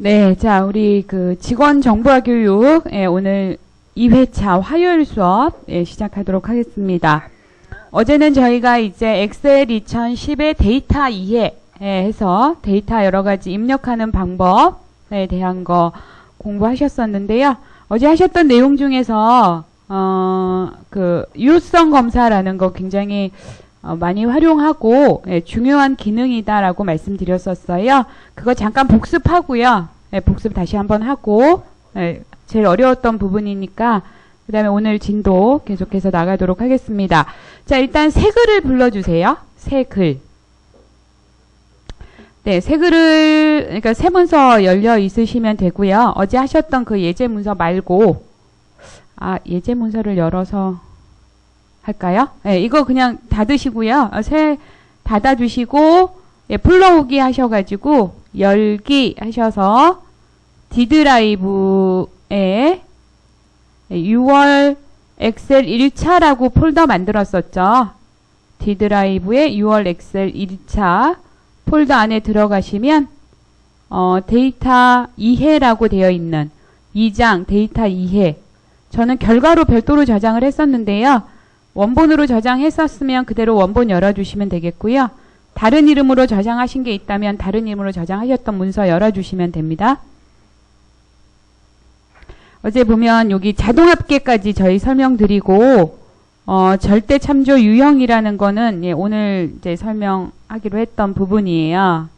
네, 자, 우리 그 직원 정보화 교육, 오늘 2회차 화요일 수업, 시작하도록 하겠습니다. 어제는 저희가 이제 엑셀 2010의 데이터 이해, 해서 데이터 여러 가지 입력하는 방법에 대한 거 공부하셨었는데요. 어제 하셨던 내용 중에서, 그, 유효성 검사라는 거 굉장히 많이 활용하고 중요한 기능이다라고 말씀드렸었어요. 그거 잠깐 복습하고요. 복습 다시 한번 하고 제일 어려웠던 부분이니까 그 다음에 오늘 진도 계속해서 나가도록 하겠습니다. 자, 일단 새 글을 불러주세요. 새 글. 네, 새 글을 그러니까 새 문서 열려 있으시면 되고요. 어제 하셨던 그 예제 문서 말고 예제 문서를 열어서 할까요? 네, 이거 그냥 닫으시고요. 새 닫아주시고 불러오기 하셔가지고 열기 하셔서 D드라이브에 6월 엑셀 1차라고 폴더 만들었었죠. D드라이브에 6월 엑셀 1차 폴더 안에 들어가시면 데이터 이해라고 되어 있는 2장 데이터 이해. 저는 결과로 별도로 저장을 했었는데요. 원본으로 저장했었으면 그대로 원본 열어주시면 되겠고요. 다른 이름으로 저장하신 게 있다면 다른 이름으로 저장하셨던 문서 열어주시면 됩니다. 어제 보면 여기 자동합계까지 저희 설명드리고 절대 참조 유형이라는 거는 오늘 이제 설명하기로 했던 부분이에요.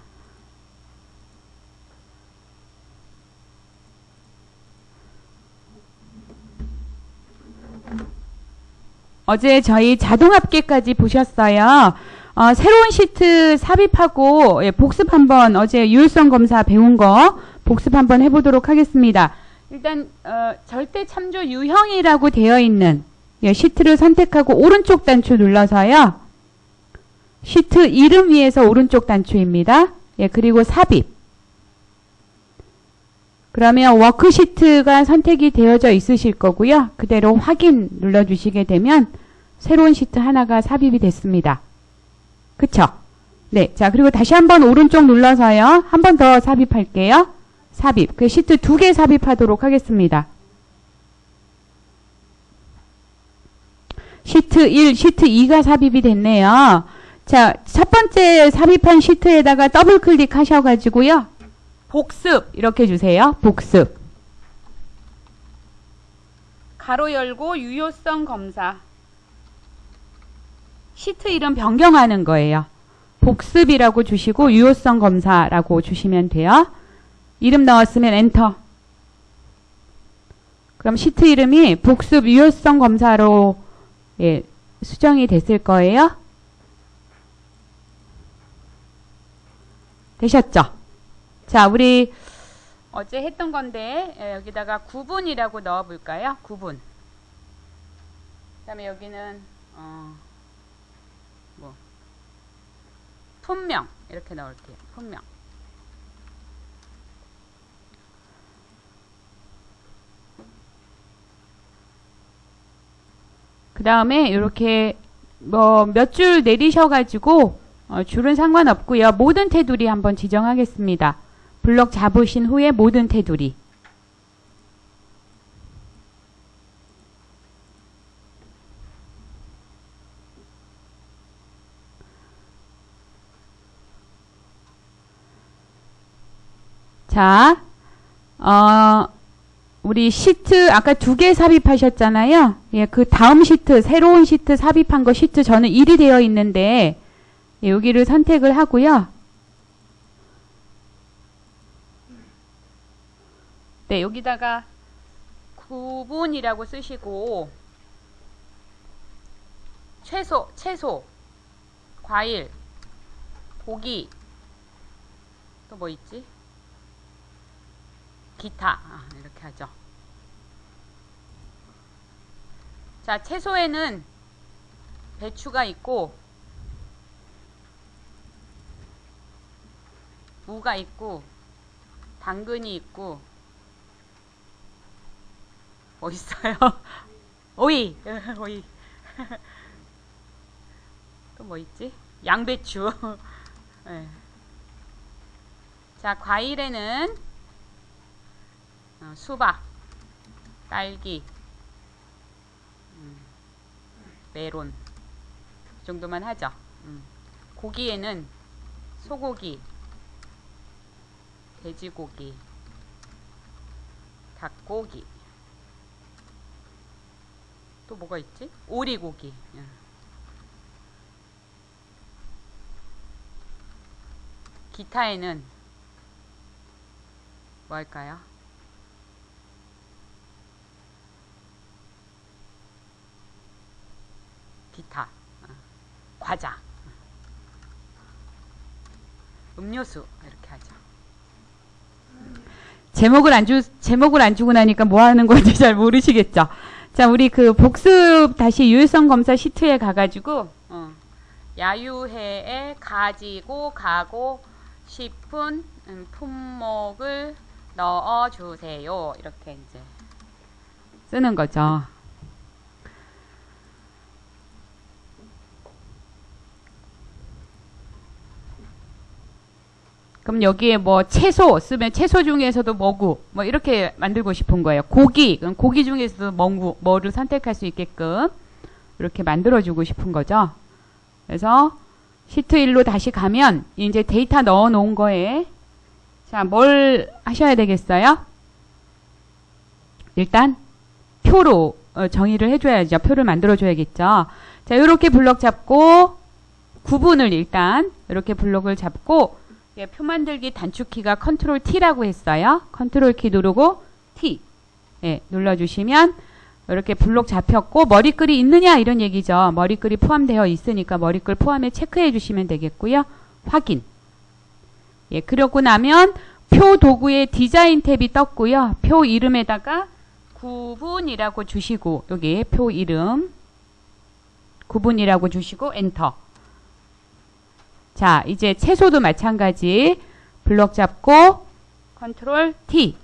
어제 저희 자동합계까지 보셨어요. 새로운 시트 삽입하고 복습 한번 어제 유효성 검사 배운 거 복습 한번 해보도록 하겠습니다. 일단 절대 참조 유형이라고 되어 있는 시트를 선택하고 오른쪽 단추 눌러서요. 시트 이름 위에서 오른쪽 단추입니다. 그리고 삽입. 그러면 워크시트가 선택이 되어져 있으실 거고요. 그대로 확인 눌러주시게 되면 새로운 시트 하나가 삽입이 됐습니다. 그쵸? 네. 자, 그리고 다시 한번 오른쪽 눌러서요. 한 번 더 삽입할게요. 삽입. 그 시트 2개 삽입하도록 하겠습니다. 시트 1, 시트 2가 삽입이 됐네요. 자, 첫 번째 삽입한 시트에다가 더블 클릭하셔가지고요. 복습 이렇게 주세요. 복습. 가로 열고 유효성 검사. 시트 이름 변경하는 거예요. 복습이라고 주시고 유효성 검사라고 주시면 돼요. 이름 넣었으면 엔터. 그럼 시트 이름이 복습 유효성 검사로 수정이 됐을 거예요. 되셨죠? 자, 우리 어제 했던 건데 여기다가 구분이라고 넣어볼까요? 구분. 그 다음에 여기는 품명 이렇게 넣을게요. 품명. 그 다음에 이렇게 몇 줄 내리셔가지고 줄은 상관없고요. 모든 테두리 한번 지정하겠습니다. 블럭 잡으신 후에 모든 테두리. 자, 우리 시트 아까 2개 삽입하셨잖아요. 그 다음 시트, 새로운 시트 삽입한 거 시트 저는 1이 되어 있는데 여기를 선택을 하고요. 네, 여기다가 구분이라고 쓰시고 채소, 과일, 고기, 또 뭐 있지? 기타. 이렇게 하죠. 자, 채소에는 배추가 있고 무가 있고 당근이 있고 뭐 있어요? 오이. 오이. 또 뭐 있지? 양배추. 네. 자, 과일에는 수박, 딸기, 메론 그 정도만 하죠. 고기에는 소고기, 돼지고기, 닭고기, 또 뭐가 있지? 오리고기. 기타에는 뭐 할까요? 기타, 과자, 음료수 이렇게 하죠. 제목을 안 주고 나니까 뭐 하는 건지 잘 모르시겠죠. 자, 우리 그 복습 다시 유효성 검사 시트에 가가지고 야유회에 가지고 가고 싶은 품목을 넣어주세요. 이렇게 이제 쓰는 거죠. 그럼 여기에 뭐 채소 쓰면 채소 중에서도 뭐고 뭐 이렇게 만들고 싶은 거예요. 고기, 그럼 고기 중에서도 뭐를 선택할 수 있게끔 이렇게 만들어주고 싶은 거죠. 그래서 시트 1로 다시 가면 이제 데이터 넣어 놓은 거에 자, 뭘 하셔야 되겠어요? 일단 표로 정의를 해줘야죠. 표를 만들어줘야겠죠. 자, 이렇게 블럭 잡고 구분을 일단 이렇게 블럭을 잡고 예, 표 만들기 단축키가 컨트롤 T라고 했어요. 컨트롤 키 누르고 T 예, 눌러주시면 이렇게 블록 잡혔고 머리글이 있느냐 이런 얘기죠. 머리글이 포함되어 있으니까 머리글 포함에 체크해 주시면 되겠고요. 확인. 예, 그러고 나면 표 도구의 디자인 탭이 떴고요. 표 이름에다가 구분이라고 주시고 여기 표 이름 구분이라고 주시고 엔터. 자, 이제 채소도 마찬가지 블럭 잡고 컨트롤 T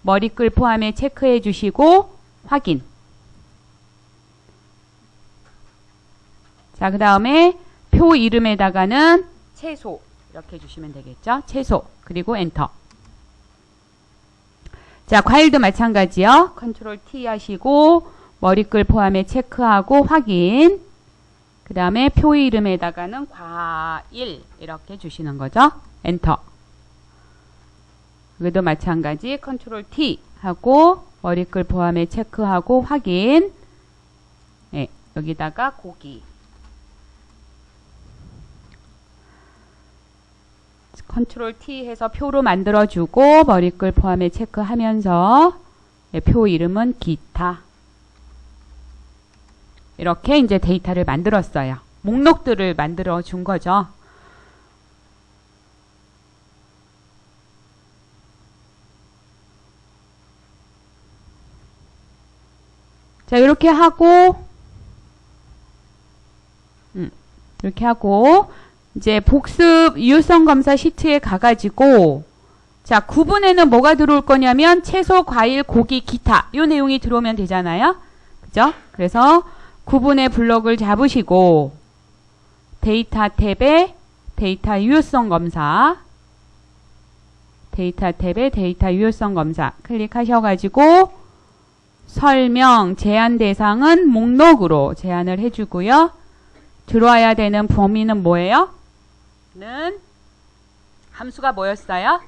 머리글 포함에 체크해 주시고 확인. 자, 그 다음에 표 이름에다가는 채소 이렇게 주시면 되겠죠. 채소 그리고 엔터. 자, 과일도 마찬가지요. 컨트롤 T 하시고 머리글 포함에 체크하고 확인. 그 다음에 표 이름에다가는 과일 이렇게 주시는 거죠. 엔터. 여기도 마찬가지 컨트롤 T 하고 머리글 포함에 체크하고 확인. 네, 여기다가 고기. 컨트롤 T 해서 표로 만들어주고 머리글 포함에 체크하면서 네, 표 이름은 기타. 이렇게 이제 데이터를 만들었어요. 목록들을 만들어 준 거죠. 자, 이렇게 하고 이렇게 하고 이제 복습 유효성 검사 시트에 가가지고 자, 구분에는 뭐가 들어올 거냐면 채소, 과일, 고기, 기타 이 내용이 들어오면 되잖아요. 그죠? 그래서 구분의 블럭을 잡으시고 데이터 탭에 데이터 유효성 검사 데이터 탭에 데이터 유효성 검사 클릭하셔가지고 설명 제한 대상은 목록으로 제한을 해주고요. 들어와야 되는 범위는 뭐예요? 는 함수가 뭐였어요?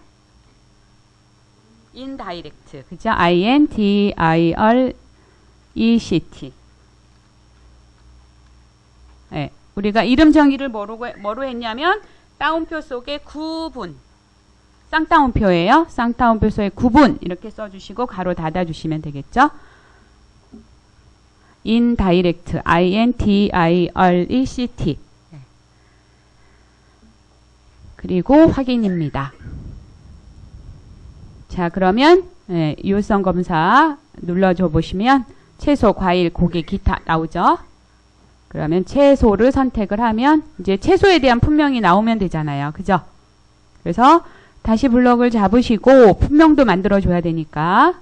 indirect 그죠? indirect 네, 우리가 이름 정의를 뭐로 했냐면 따옴표 속에 구분 쌍따옴표예요. 쌍따옴표 속에 구분 이렇게 써주시고 가로 닫아주시면 되겠죠. indirect indirect 네. 그리고 확인입니다. 자, 그러면 네, 유효성 검사 눌러줘 보시면 채소, 과일, 고기, 기타 나오죠. 그러면 채소를 선택을 하면 이제 채소에 대한 품명이 나오면 되잖아요. 그죠? 그래서 다시 블럭을 잡으시고 품명도 만들어 줘야 되니까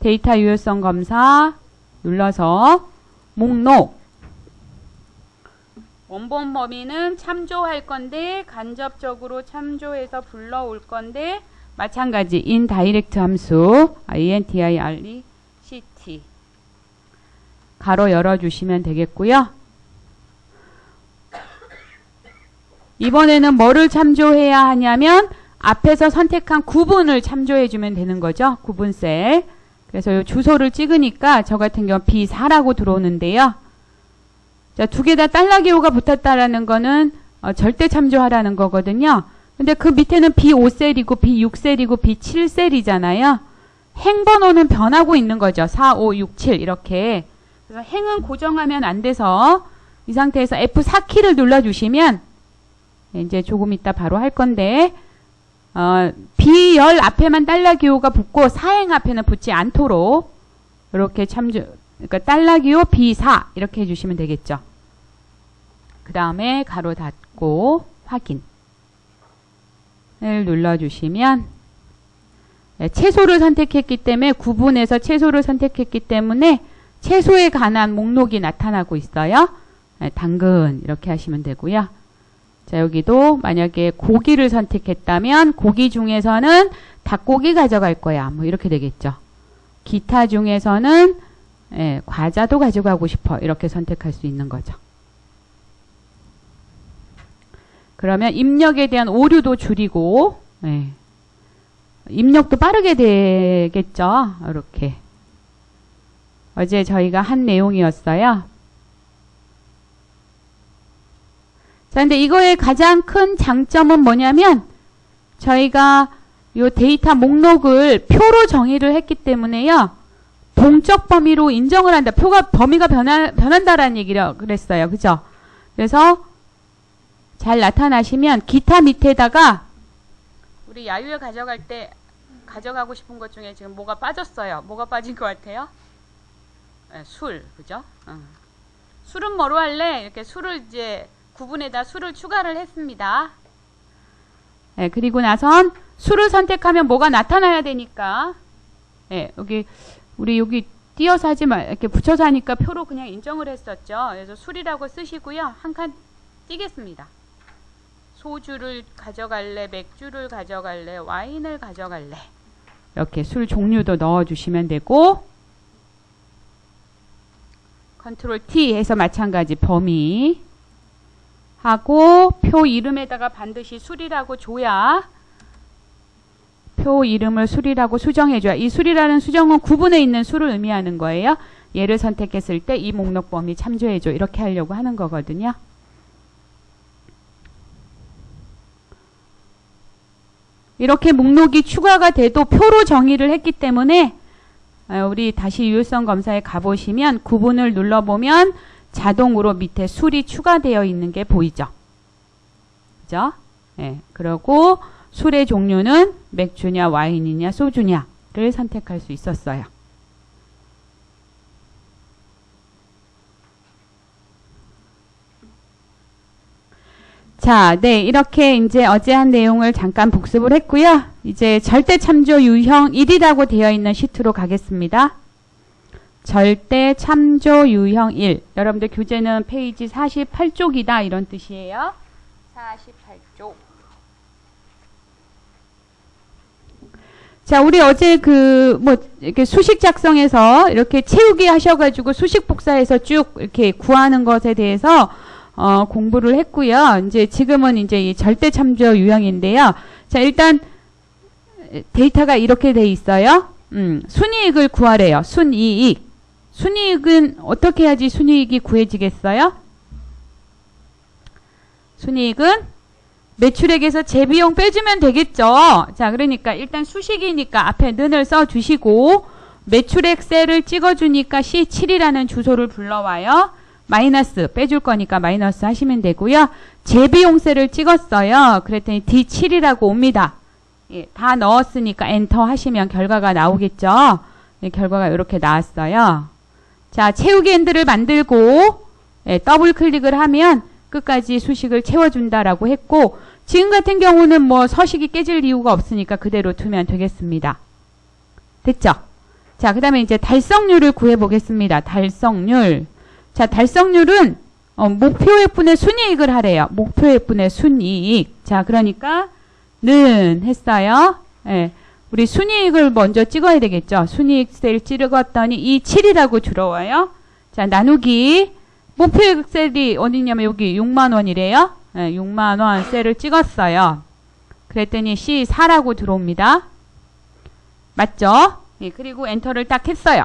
데이터 유효성 검사 눌러서 목록 원본 범위는 참조할 건데 간접적으로 참조해서 불러올 건데 마찬가지 indirect 함수 INTIRECT 가로 열어주시면 되겠고요. 이번에는 뭐를 참조해야 하냐면 앞에서 선택한 구분을 참조해주면 되는 거죠. 구분셀. 그래서 이 주소를 찍으니까 저 같은 경우 B4라고 들어오는데요. 자, 두 개 다 달러 기호가 붙었다라는 거는 절대 참조하라는 거거든요. 근데 그 밑에는 B5셀이고 B6셀이고 B7셀이잖아요. 행번호는 변하고 있는 거죠. 4, 5, 6, 7 이렇게. 그래서 행은 고정하면 안 돼서 이 상태에서 F4키를 눌러주시면 이제 조금 이따 바로 할 건데 B열 앞에만 달러 기호가 붙고 사행 앞에는 붙지 않도록 이렇게 그러니까 달러 기호 B4 이렇게 해주시면 되겠죠. 그 다음에 가로 닫고 확인을 눌러주시면 채소를 선택했기 때문에 구분해서 채소를 선택했기 때문에 채소에 관한 목록이 나타나고 있어요. 당근 이렇게 하시면 되고요. 자, 여기도 만약에 고기를 선택했다면 고기 중에서는 닭고기 가져갈 거야. 뭐 이렇게 되겠죠. 기타 중에서는 과자도 가져가고 싶어. 이렇게 선택할 수 있는 거죠. 그러면 입력에 대한 오류도 줄이고 입력도 빠르게 되겠죠. 이렇게. 어제 저희가 한 내용이었어요. 자, 근데 이거의 가장 큰 장점은 뭐냐면 저희가 요 데이터 목록을 표로 정의를 했기 때문에요. 동적 범위로 인정을 한다. 범위가 변한다라는 얘기를 그랬어요. 그죠? 그래서 잘 나타나시면 기타 밑에다가 우리 야유회 가져갈 때 가져가고 싶은 것 중에 지금 뭐가 빠졌어요. 뭐가 빠진 것 같아요? 술. 그죠? 술은 뭐로 할래? 이렇게 술을 이제 구분에다 수를 추가를 했습니다. 그리고 나선 수를 선택하면 뭐가 나타나야 되니까 우리 여기 띄어서 하지 말 이렇게 붙여서 하니까 표로 그냥 인정을 했었죠. 그래서 술이라고 쓰시고요. 한 칸 띄겠습니다. 소주를 가져갈래, 맥주를 가져갈래, 와인을 가져갈래. 이렇게 술 종류도 넣어주시면 되고 컨트롤 T 해서 마찬가지 범위 하고 표 이름에다가 반드시 술이라고 줘야 표 이름을 술이라고 수정해줘야 이 술이라는 수정은 구분에 있는 술을 의미하는 거예요. 얘를 선택했을 때 이 목록 범위 참조해줘 이렇게 하려고 하는 거거든요. 이렇게 목록이 추가가 돼도 표로 정의를 했기 때문에 우리 다시 유효성 검사에 가보시면 구분을 눌러보면 자동으로 밑에 술이 추가되어 있는 게 보이죠? 그죠? 그리고 술의 종류는 맥주냐, 와인이냐, 소주냐를 선택할 수 있었어요. 자, 이렇게 이제 어제 한 내용을 잠깐 복습을 했고요. 이제 절대 참조 유형 1이라고 되어 있는 시트로 가겠습니다. 절대 참조 유형 1. 여러분들 교재는 페이지 48쪽이다 이런 뜻이에요. 48쪽. 자, 우리 어제 이렇게 수식 작성해서 이렇게 채우기 하셔가지고 수식 복사해서 쭉 이렇게 구하는 것에 대해서 공부를 했고요. 이제 지금은 이제 이 절대 참조 유형인데요. 자, 일단 데이터가 이렇게 돼 있어요. 순이익을 구하래요. 순이익. 순이익은 어떻게 해야지 순이익이 구해지겠어요? 순이익은 매출액에서 재비용 빼주면 되겠죠. 자, 그러니까 일단 수식이니까 앞에 는을 써주시고 매출액 셀을 찍어주니까 C7이라는 주소를 불러와요. 마이너스 빼줄 거니까 마이너스 하시면 되고요. 재비용 셀을 찍었어요. 그랬더니 D7이라고 옵니다. 다 넣었으니까 엔터 하시면 결과가 나오겠죠. 결과가 이렇게 나왔어요. 자, 채우기 핸들을 만들고 더블 클릭을 하면 끝까지 수식을 채워준다라고 했고 지금 같은 경우는 뭐 서식이 깨질 이유가 없으니까 그대로 두면 되겠습니다. 됐죠? 자, 그 다음에 이제 달성률을 구해보겠습니다. 달성률. 자, 달성률은 목표액분의 순이익을 하래요. 목표액분의 순이익. 자, 그러니까 는 했어요. 예. 우리 순이익을 먼저 찍어야 되겠죠. 순이익 셀 찍었더니 이 7이라고 들어와요. 자, 나누기 목표액 셀이 어디냐면 여기 6만원이래요. 예, 6만원 셀을 찍었어요. 그랬더니 C4라고 들어옵니다. 맞죠? 예, 그리고 엔터를 딱 했어요.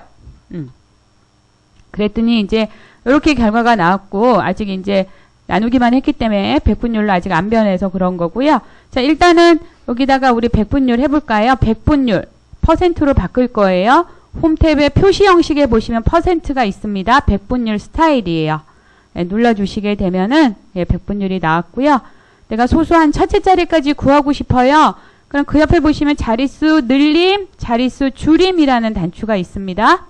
그랬더니 이제 이렇게 결과가 나왔고 아직 이제 나누기만 했기 때문에 백분율로 아직 안 변해서 그런 거고요. 자, 일단은 여기다가 우리 백분율 해볼까요? 백분율 퍼센트로 바꿀 거예요. 홈탭의 표시 형식에 보시면 퍼센트가 있습니다. 백분율 스타일이에요. 네, 눌러주시게 되면은 예, 백분율이 나왔고요. 내가 소수한 첫째 자리까지 구하고 싶어요. 그럼 그 옆에 보시면 자릿수 늘림, 자릿수 줄임이라는 단추가 있습니다.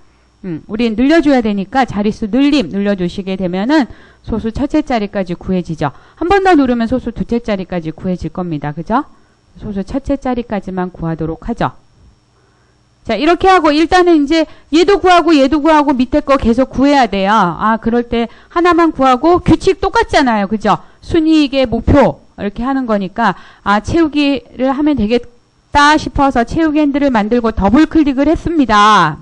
우리 늘려줘야 되니까 자릿수 늘림 눌러주시게 되면은 소수 첫째 자리까지 구해지죠. 한 번 더 누르면 소수 둘째 자리까지 구해질 겁니다. 그죠? 소수 첫째 자리까지만 구하도록 하죠. 자, 이렇게 하고 일단은 이제 얘도 구하고 밑에 거 계속 구해야 돼요. 아, 그럴 때 하나만 구하고 규칙 똑같잖아요. 그죠? 순이익의 목표 이렇게 하는 거니까 아, 채우기를 하면 되겠다 싶어서 채우기 핸들을 만들고 더블 클릭을 했습니다.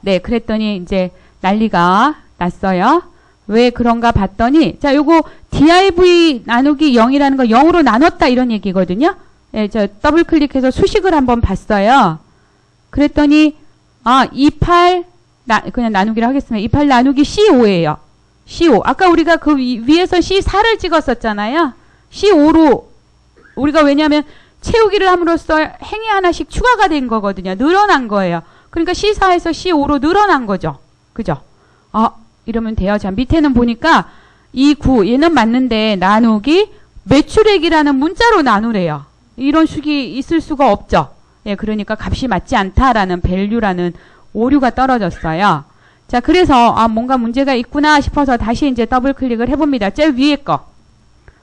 네, 그랬더니 이제 난리가 났어요. 왜 그런가 봤더니 자, 요거 div 나누기 0이라는 거 0으로 나눴다 이런 얘기거든요. 예, 저 더블 클릭해서 수식을 한번 봤어요. 그랬더니 아, 28 그냥 나누기를 하겠습니다. 28 나누기 C5예요. C5. 아까 우리가 그 위에서 C4를 찍었었잖아요. C5로 우리가 왜냐하면 채우기를 함으로써 행위 하나씩 추가가 된 거거든요. 늘어난 거예요. 그러니까 C4에서 C5로 늘어난 거죠. 그죠? 아, 이러면 돼요. 자, 밑에는 보니까 이 9, 얘는 맞는데 나누기 매출액이라는 문자로 나누래요. 이런 식이 있을 수가 없죠. 예, 그러니까 값이 맞지 않다라는 value라는 오류가 떨어졌어요. 자, 그래서 아, 뭔가 문제가 있구나 싶어서 다시 이제 더블 클릭을 해봅니다. 제일 위에 거.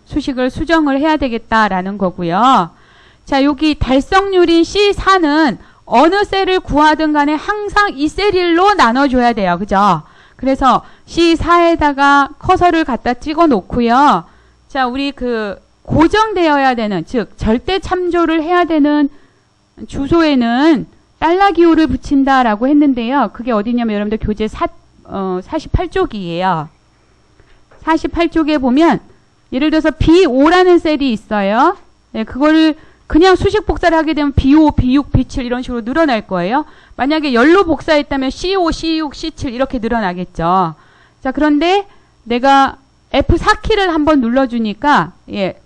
수식을 수정을 해야 되겠다라는 거고요. 자, 여기 달성률인 C4는 어느 셀을 구하든 간에 항상 이 셀1로 나눠줘야 돼요. 그죠? 그래서 C4에다가 커서를 갖다 찍어 놓고요. 자, 우리 그 고정되어야 되는, 즉 절대 참조를 해야 되는 주소에는 달러 기호를 붙인다라고 했는데요. 그게 어디냐면 여러분들 교재 48쪽이에요. 48쪽에 보면 예를 들어서 B5라는 셀이 있어요. 네, 그거를 그냥 수식 복사를 하게 되면 B5, B6, B7 이런 식으로 늘어날 거예요. 만약에 열로 복사했다면 C5, C6, C7 이렇게 늘어나겠죠. 자, 그런데 내가 F4키를 한번 눌러주니까 예,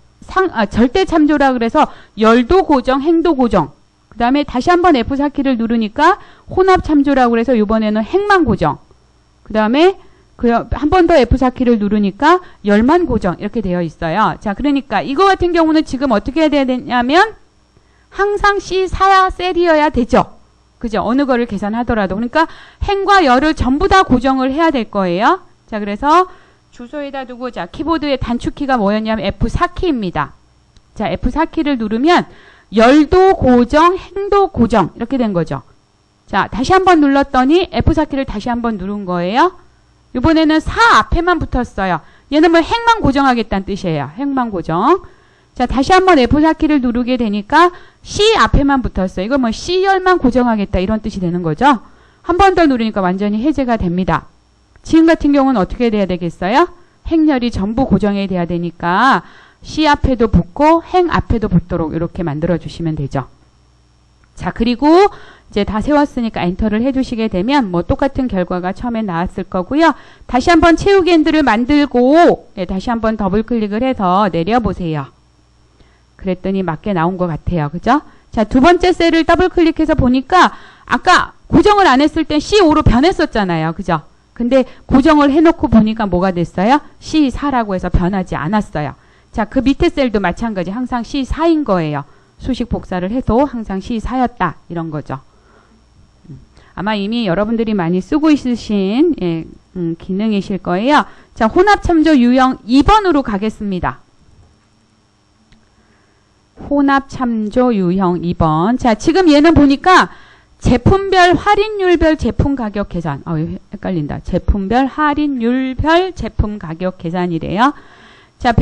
절대 참조라 그래서 열도 고정, 행도 고정. 그 다음에 다시 한번 F4키를 누르니까 혼합 참조라고 그래서 이번에는 행만 고정. 그 다음에 한 번 더 F4키를 누르니까 열만 고정 이렇게 되어 있어요. 자, 그러니까 이거 같은 경우는 지금 어떻게 해야 되냐면 항상 C4 셀이어야 되죠. 그죠? 어느 거를 계산하더라도. 그러니까 행과 열을 전부 다 고정을 해야 될 거예요. 자, 그래서 주소에다 두고 자, 키보드의 단축키가 뭐였냐면 F4키입니다. 자, F4키를 누르면 열도 고정, 행도 고정 이렇게 된 거죠. 자, 다시 한번 눌렀더니 F4키를 다시 한번 누른 거예요. 이번에는 4 앞에만 붙었어요. 얘는 뭐 행만 고정하겠다는 뜻이에요. 행만 고정. 자, 다시 한번 F4키를 누르게 되니까 C 앞에만 붙었어요. 이거 뭐 C열만 고정하겠다 이런 뜻이 되는 거죠. 한 번 더 누르니까 완전히 해제가 됩니다. 지금 같은 경우는 어떻게 돼야 되겠어요? 행열이 전부 고정이 돼야 되니까 C 앞에도 붙고 행 앞에도 붙도록 이렇게 만들어 주시면 되죠. 자, 그리고 이제 다 세웠으니까 엔터를 해주시게 되면 뭐 똑같은 결과가 처음에 나왔을 거고요. 다시 한번 채우기 핸들을 만들고 예, 다시 한번 더블 클릭을 해서 내려보세요. 그랬더니 맞게 나온 것 같아요. 그죠? 자, 두 번째 셀을 더블 클릭해서 보니까 아까 고정을 안 했을 땐 C5로 변했었잖아요. 그죠? 근데 고정을 해놓고 보니까 뭐가 됐어요? C4라고 해서 변하지 않았어요. 자, 그 밑에 셀도 마찬가지 항상 C4인 거예요. 수식 복사를 해도 항상 C4였다. 이런 거죠. 아마 이미 여러분들이 많이 쓰고 있으신 예, 기능이실 거예요. 자, 혼합참조 유형 2번으로 가겠습니다. 혼합참조 유형 2번. 자, 지금 얘는 보니까 제품별 할인율별 제품 가격 계산. 헷갈린다. 제품별 할인율별 제품 가격 계산이래요. 자,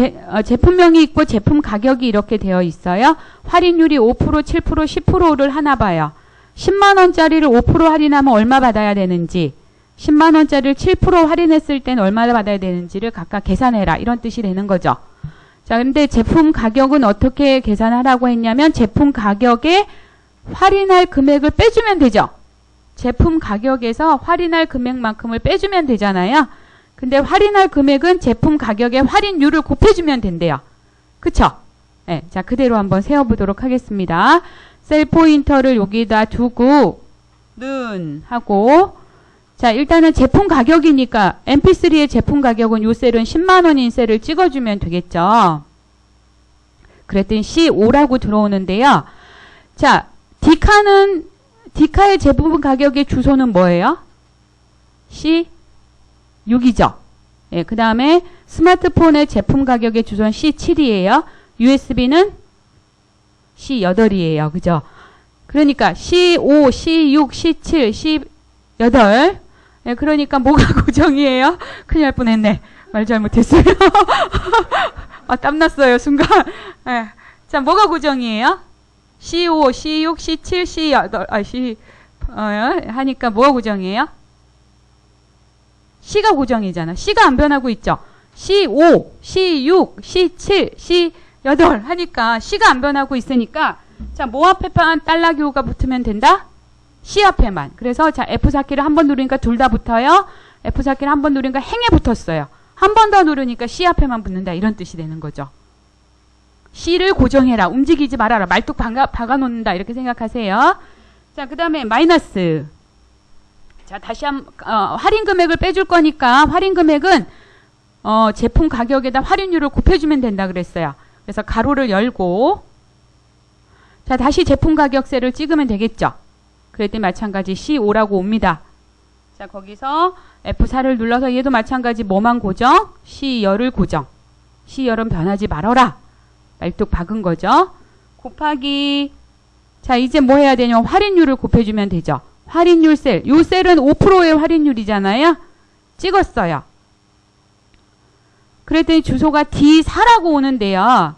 제품명이 있고 제품 가격이 이렇게 되어 있어요. 할인율이 5%, 7%, 10%를 하나 봐요. 10만원짜리를 5% 할인하면 얼마 받아야 되는지, 10만원짜리를 7% 할인했을 땐 얼마나 받아야 되는지를 각각 계산해라. 이런 뜻이 되는 거죠. 자, 근데 제품 가격은 어떻게 계산하라고 했냐면 제품 가격에 할인할 금액을 빼주면 되죠. 제품 가격에서 할인할 금액만큼을 빼주면 되잖아요. 근데 할인할 금액은 제품 가격의 할인율을 곱해주면 된대요. 그쵸? 네, 자, 그대로 한번 세워보도록 하겠습니다. 셀 포인터를 여기다 두고 는 하고, 자, 일단은 제품 가격이니까 mp3의 제품 가격은 요 셀은 10만원인 셀을 찍어주면 되겠죠. 그랬더니 C5라고 들어오는데요. 자, 디카의 제품 가격의 주소는 뭐예요? C6이죠. 예, 그 다음에 스마트폰의 제품 가격의 주소는 C7이에요. USB는 C8이에요. 그죠? 그러니까 C5, C6, C7, C8. 예, 그러니까 뭐가 고정이에요? 큰일 날 뻔했네. 말 잘못했어요. 땀났어요, 순간. 예. 자, 뭐가 고정이에요? C5, C6, C7, C8, 하니까 뭐가 고정이에요? C가 고정이잖아. C가 안 변하고 있죠. C5, C6, C7, C8 하니까 C가 안 변하고 있으니까 자, 뭐 앞에만 달러교가 붙으면 된다? C 앞에만. 그래서 자, F4키를 한 번 누르니까 둘 다 붙어요. F4키를 한 번 누르니까 행에 붙었어요. 한 번 더 누르니까 C 앞에만 붙는다. 이런 뜻이 되는 거죠. C를 고정해라. 움직이지 말아라. 말뚝 박아놓는다. 이렇게 생각하세요. 자, 그 다음에 마이너스. 자, 다시 할인 금액을 빼줄 거니까 할인 금액은 제품 가격에다 할인율을 곱해주면 된다 그랬어요. 그래서 가로를 열고 자, 다시 제품 가격세를 찍으면 되겠죠. 그랬더니 마찬가지 C5라고 옵니다. 자, 거기서 F4를 눌러서 얘도 마찬가지 뭐만 고정? C10을 고정. C10은 변하지 말아라. 말뚝 박은 거죠. 곱하기 자, 이제 뭐 해야 되냐면 할인율을 곱해주면 되죠. 할인율 셀. 요 셀은 5%의 할인율이잖아요. 찍었어요. 그랬더니 주소가 D4라고 오는데요.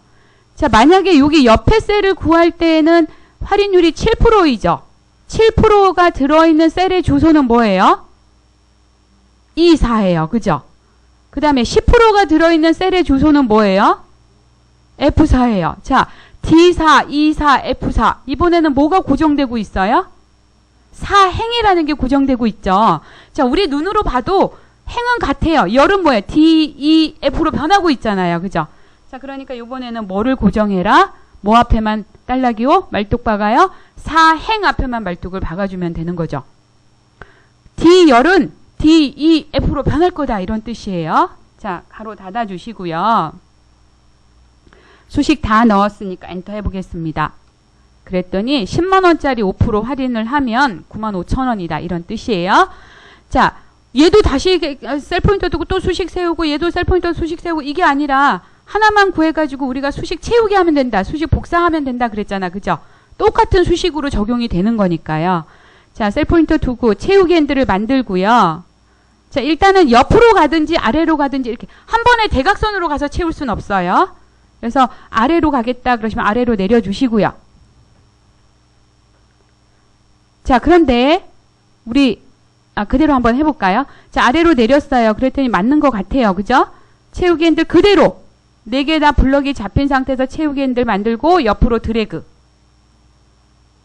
자, 만약에 여기 옆에 셀을 구할 때에는 할인율이 7%이죠. 7%가 들어있는 셀의 주소는 뭐예요? E4예요. 그죠? 그 다음에 10%가 들어있는 셀의 주소는 뭐예요? F4예요. 자, D4, E4, F4. 이번에는 뭐가 고정되고 있어요? 사행이라는 게 고정되고 있죠. 자, 우리 눈으로 봐도 행은 같아요. 열은 뭐예요? D, E, F로 변하고 있잖아요. 그죠? 자, 그러니까 이번에는 뭐를 고정해라? 뭐 앞에만 달라기호? 말뚝 박아요? 사행 앞에만 말뚝을 박아주면 되는 거죠. D 열은 D, E, F로 변할 거다. 이런 뜻이에요. 자, 가로 닫아주시고요. 수식 다 넣었으니까 엔터 해보겠습니다. 그랬더니 10만원짜리 5% 할인을 하면 95,000원이다. 이런 뜻이에요. 자, 얘도 다시 셀포인터 두고 또 수식 세우고 얘도 셀포인터 수식 세우고 이게 아니라 하나만 구해가지고 우리가 수식 채우게 하면 된다. 수식 복사하면 된다. 그랬잖아. 그죠? 똑같은 수식으로 적용이 되는 거니까요. 자, 셀포인터 두고 채우기 핸들을 만들고요. 자, 일단은 옆으로 가든지 아래로 가든지 이렇게 한 번에 대각선으로 가서 채울 수는 없어요. 그래서 아래로 가겠다 그러시면 아래로 내려주시고요. 자, 그런데 우리 그대로 한번 해볼까요? 자, 아래로 내렸어요. 그랬더니 맞는 것 같아요. 그죠? 채우기 핸들 그대로 4개 다 블럭이 잡힌 상태에서 채우기 핸들 만들고 옆으로 드래그.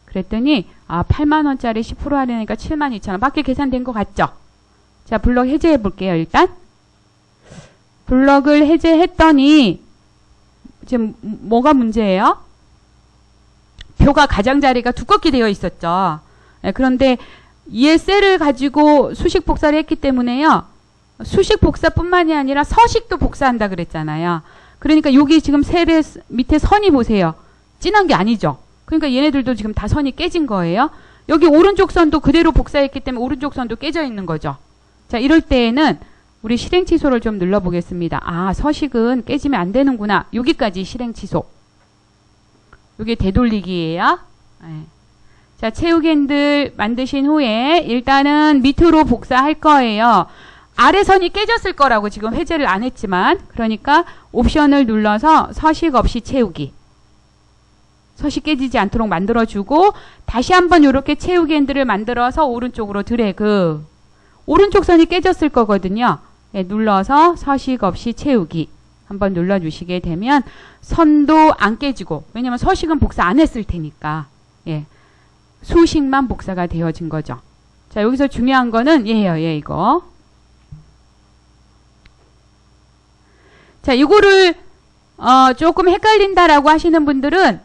그랬더니 8만원짜리 10% 할인하니까 72,000원 밖에 계산된 것 같죠? 자, 블럭 해제해 볼게요. 일단 블럭을 해제했더니 지금 뭐가 문제예요? 표가 가장자리가 두껍게 되어 있었죠. 네, 그런데 이 셀을 가지고 수식 복사를 했기 때문에요. 수식 복사뿐만이 아니라 서식도 복사한다 그랬잖아요. 그러니까 여기 지금 셀의 밑에 선이 보세요. 진한 게 아니죠. 그러니까 얘네들도 지금 다 선이 깨진 거예요. 여기 오른쪽 선도 그대로 복사했기 때문에 오른쪽 선도 깨져 있는 거죠. 자, 이럴 때에는 우리 실행 취소를 좀 눌러보겠습니다. 서식은 깨지면 안 되는구나. 여기까지 실행 취소. 이게 되돌리기예요. 네. 자, 채우기 핸들 만드신 후에 일단은 밑으로 복사할 거예요. 아래 선이 깨졌을 거라고 지금 회제를 안 했지만, 그러니까 옵션을 눌러서 서식 없이 채우기. 서식 깨지지 않도록 만들어주고, 다시 한번 이렇게 채우기 핸들을 만들어서 오른쪽으로 드래그. 오른쪽 선이 깨졌을 거거든요. 예, 눌러서 서식 없이 채우기. 한번 눌러주시게 되면 선도 안 깨지고, 왜냐면 서식은 복사 안 했을 테니까. 예. 수식만 복사가 되어진 거죠. 자, 여기서 중요한 거는 얘예요, 얘 이거. 자, 이거를 조금 헷갈린다라고 하시는 분들은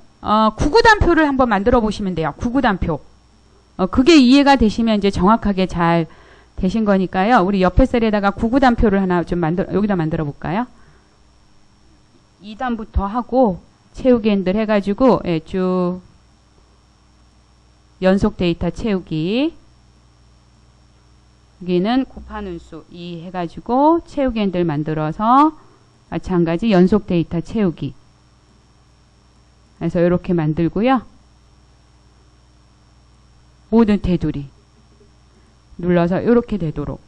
구구단표를 한번 만들어 보시면 돼요. 구구단표. 그게 이해가 되시면 이제 정확하게 잘 되신 거니까요. 우리 옆에 셀에다가 구구단표를 하나 좀 여기다 만들어 볼까요? 2단부터 하고 채우기 핸들 해가지고 예, 쭉 연속 데이터 채우기. 여기는 곱하는 수 2 해가지고 채우기 핸들 만들어서 마찬가지 연속 데이터 채우기. 그래서 이렇게 만들고요. 모든 테두리 눌러서 이렇게 되도록.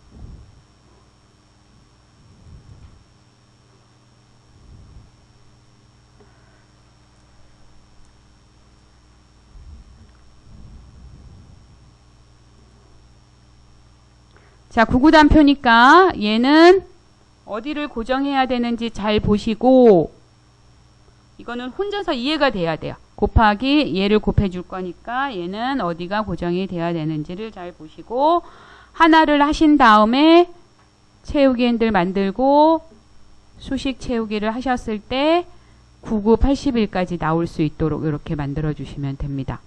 자, 구구단표니까 얘는 어디를 고정해야 되는지 잘 보시고, 이거는 혼자서 이해가 돼야 돼요. 곱하기 얘를 곱해 줄 거니까 얘는 어디가 고정이 돼야 되는지를 잘 보시고, 하나를 하신 다음에 채우기 핸들 만들고 수식 채우기를 하셨을 때 99, 81까지 나올 수 있도록 이렇게 만들어 주시면 됩니다.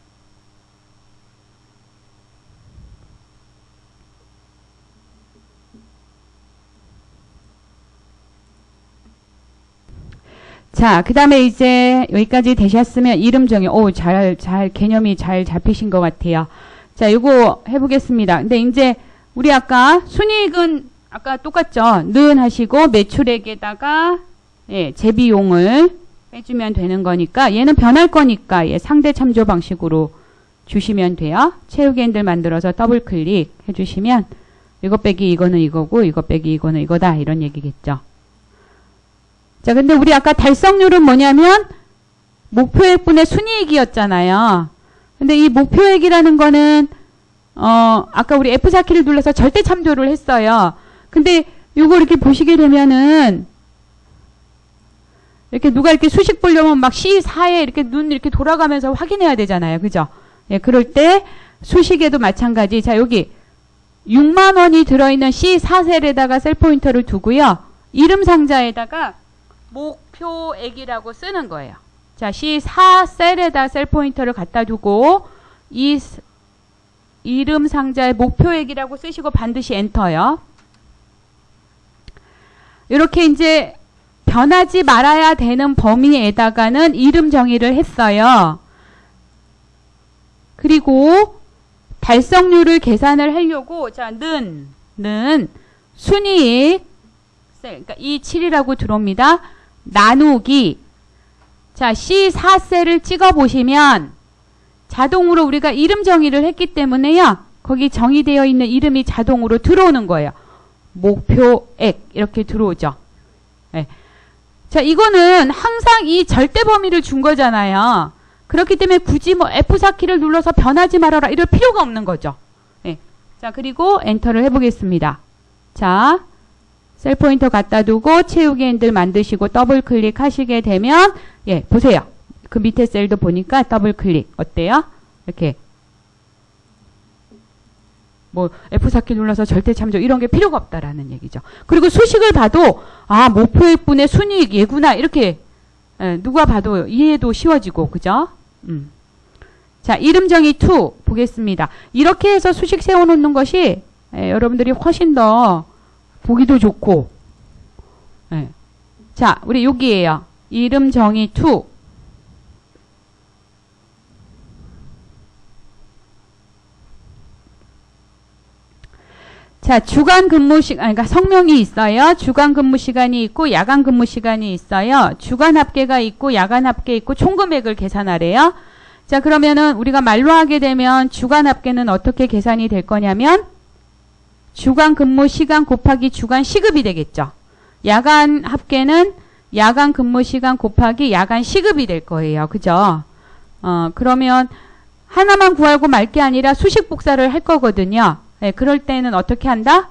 자, 그 다음에 이제 여기까지 되셨으면 이름 정의, 개념이 잘 잡히신 것 같아요. 자, 이거 해보겠습니다. 근데 이제 우리 아까 순이익은 아까 똑같죠? 는 하시고 매출액에다가 예, 재비용을 빼주면 되는 거니까 얘는 변할 거니까 예, 상대 참조 방식으로 주시면 돼요. 채우기 핸들 만들어서 더블 클릭 해주시면 이거 빼기 이거는 이거고 이거 빼기 이거는 이거다 이런 얘기겠죠. 자, 근데 우리 아까 달성률은 뭐냐면 목표액분의 순이익이었잖아요. 근데 이 목표액이라는 거는 아까 우리 F4키를 눌러서 절대 참조를 했어요. 근데 요거 이렇게 보시게 되면은 이렇게 누가 이렇게 수식 보려면 막 C4에 이렇게 눈 이렇게 돌아가면서 확인해야 되잖아요. 그죠? 예, 그럴 때 수식에도 마찬가지. 자, 여기 6만 원이 들어있는 C4셀에다가 셀 포인터를 두고요. 이름 상자에다가 목표액이라고 쓰는 거예요. 자, C4셀에다 셀 포인터를 갖다 두고 이 이름 상자에 목표액이라고 쓰시고 반드시 엔터요. 이렇게 이제 변하지 말아야 되는 범위에다가는 이름 정의를 했어요. 그리고 달성률을 계산을 하려고 자, 는 순이익 그러니까 이 7이라고 들어옵니다. 나누기 자, C4셀을 찍어 보시면 자동으로 우리가 이름 정의를 했기 때문에요. 거기 정의되어 있는 이름이 자동으로 들어오는 거예요. 목표액 이렇게 들어오죠. 네. 자, 이거는 항상 이 절대 범위를 준 거잖아요. 그렇기 때문에 굳이 뭐 F4키를 눌러서 변하지 말아라 이럴 필요가 없는 거죠. 네. 자, 그리고 엔터를 해보겠습니다. 자, 셀 포인터 갖다 두고 채우기 핸들 만드시고 더블 클릭하시게 되면 예, 보세요. 그 밑에 셀도 보니까 더블 클릭 어때요? 이렇게 뭐 F4키 눌러서 절대 참조 이런 게 필요가 없다라는 얘기죠. 그리고 수식을 봐도 아, 목표액분의 순이익 얘구나 이렇게 예, 누가 봐도 이해도 쉬워지고 그죠? 자, 이름 정의 2 보겠습니다. 이렇게 해서 수식 세워놓는 것이 예, 여러분들이 훨씬 더 보기도 좋고 예. 자, 우리 여기에요. 이름 정의 2 자, 주간 근무 시간, 그러니까 성명이 있어요. 주간 근무 시간이 있고 야간 근무 시간이 있어요. 주간 합계가 있고 야간 합계 있고 총 금액을 계산하래요. 자, 그러면은 우리가 말로 하게 되면 주간 합계는 어떻게 계산이 될 거냐면 주간 근무 시간 곱하기 주간 시급이 되겠죠. 야간 합계는 야간 근무 시간 곱하기 야간 시급이 될 거예요. 그죠? 그러면 하나만 구하고 말 게 아니라 수식 복사를 할 거거든요. 네, 그럴 때는 어떻게 한다?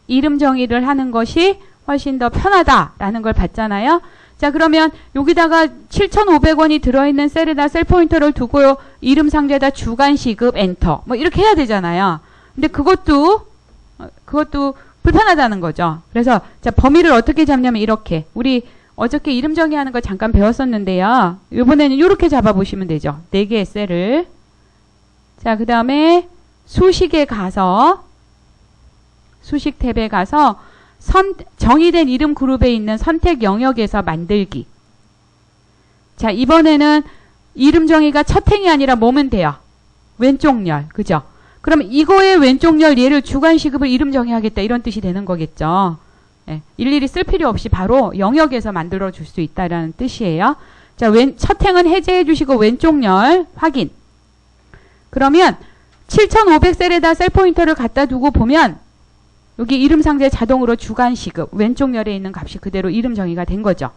이름 정의를 하는 것이 훨씬 더 편하다라는 걸 봤잖아요. 자, 그러면 여기다가 7,500원이 들어있는 셀에다 셀 포인터를 두고요. 이름 상자에다 주간 시급 엔터. 뭐 이렇게 해야 되잖아요. 근데 그것도 불편하다는 거죠. 그래서 자, 범위를 어떻게 잡냐면 이렇게. 우리 어저께 이름 정의하는 거 잠깐 배웠었는데요. 이번에는 이렇게 잡아보시면 되죠. 4개의 셀을. 자, 그 다음에 수식에 가서 수식 탭에 가서 정의된 이름 그룹에 있는 선택 영역에서 만들기. 자, 이번에는 이름 정의가 첫 행이 아니라 뭐면 돼요? 왼쪽 열. 그죠? 그럼 이거의 왼쪽 열 얘를 주간 시급을 이름 정의하겠다 이런 뜻이 되는 거겠죠. 네, 일일이 쓸 필요 없이 바로 영역에서 만들어 줄 수 있다라는 뜻이에요. 자, 첫 행은 해제해 주시고 왼쪽 열 확인. 그러면 7,500셀에다 셀 포인터를 갖다 두고 보면 여기 이름 상자에 자동으로 주간 시급 왼쪽 열에 있는 값이 그대로 이름 정의가 된 거죠.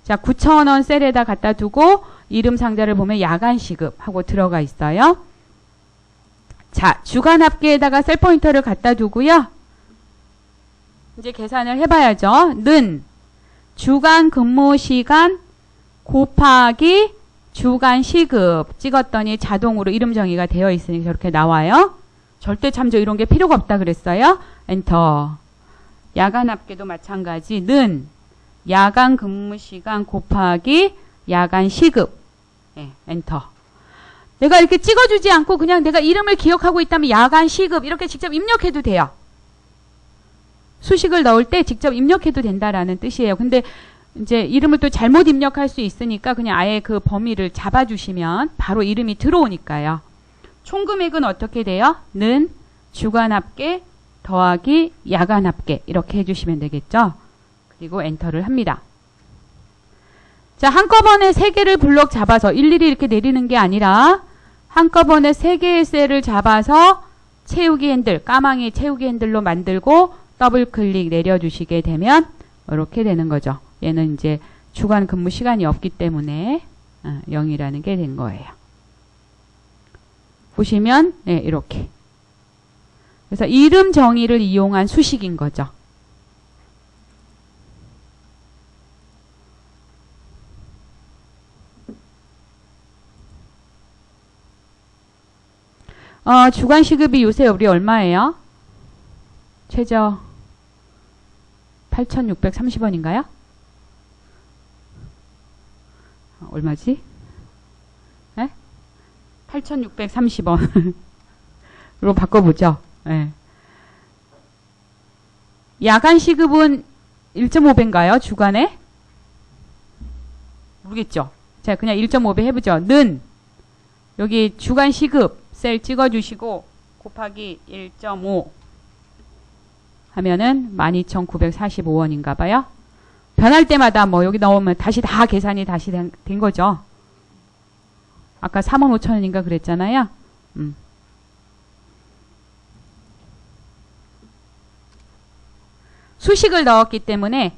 자, 9,000원 셀에다 갖다 두고 이름 상자를 보면 야간 시급 하고 들어가 있어요. 자, 주간 합계에다가 셀 포인터를 갖다 두고요. 이제 계산을 해봐야죠. 는 주간 근무 시간 곱하기 주간 시급 찍었더니 자동으로 이름 정의가 되어 있으니 저렇게 나와요. 절대 참조 이런 게 필요가 없다 그랬어요. 엔터. 야간 합계도 마찬가지. 는 야간 근무 시간 곱하기 야간 시급. 네, 엔터. 내가 이렇게 찍어주지 않고 그냥 내가 이름을 기억하고 있다면 야간 시급 이렇게 직접 입력해도 돼요. 수식을 넣을 때 직접 입력해도 된다라는 뜻이에요. 근데 이제 이름을 또 잘못 입력할 수 있으니까 그냥 아예 그 범위를 잡아주시면 바로 이름이 들어오니까요. 총 금액은 어떻게 돼요? 는 주간 합계 더하기 야간 합계 이렇게 해주시면 되겠죠. 그리고 엔터를 합니다. 자, 한꺼번에 3개를 블록 잡아서 일일이 이렇게 내리는 게 아니라 한꺼번에 3개의 셀을 잡아서 채우기 핸들, 까망이 채우기 핸들로 만들고 더블 클릭 내려주시게 되면 이렇게 되는 거죠. 얘는 이제 주간 근무 시간이 없기 때문에 0이라는 게 된 거예요. 보시면 네, 이렇게. 그래서 이름 정의를 이용한 수식인 거죠. 주간 시급이 요새 우리 얼마예요? 최저 8,630원인가요? 얼마지? 네? 8,630원으로 바꿔보죠. 네. 야간 시급은 1.5배인가요? 주간에? 모르겠죠. 자, 그냥 1.5배 해보죠. 는 여기 주간 시급 셀 찍어주시고 곱하기 1.5 하면은 12,945원인가 봐요. 변할 때마다 뭐 여기 넣으면 다시 다 계산이 다시 된 거죠. 아까 45,000원인가 그랬잖아요. 수식을 넣었기 때문에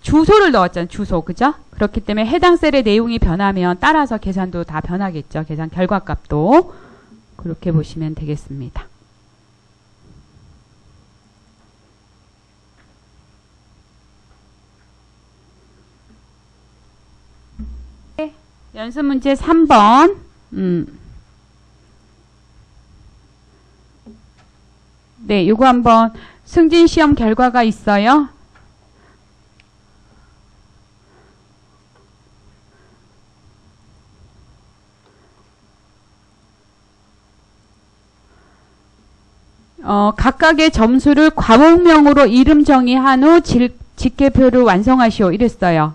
주소를 넣었잖아요. 주소. 그죠? 그렇기 때문에 해당 셀의 내용이 변하면 따라서 계산도 다 변하겠죠. 계산 결과값도. 그렇게 보시면 되겠습니다. 연습 문제 3번. 네, 요거 한번 승진 시험 결과가 있어요. 각각의 점수를 과목명으로 이름 정의한 후 집계표를 완성하시오. 이랬어요.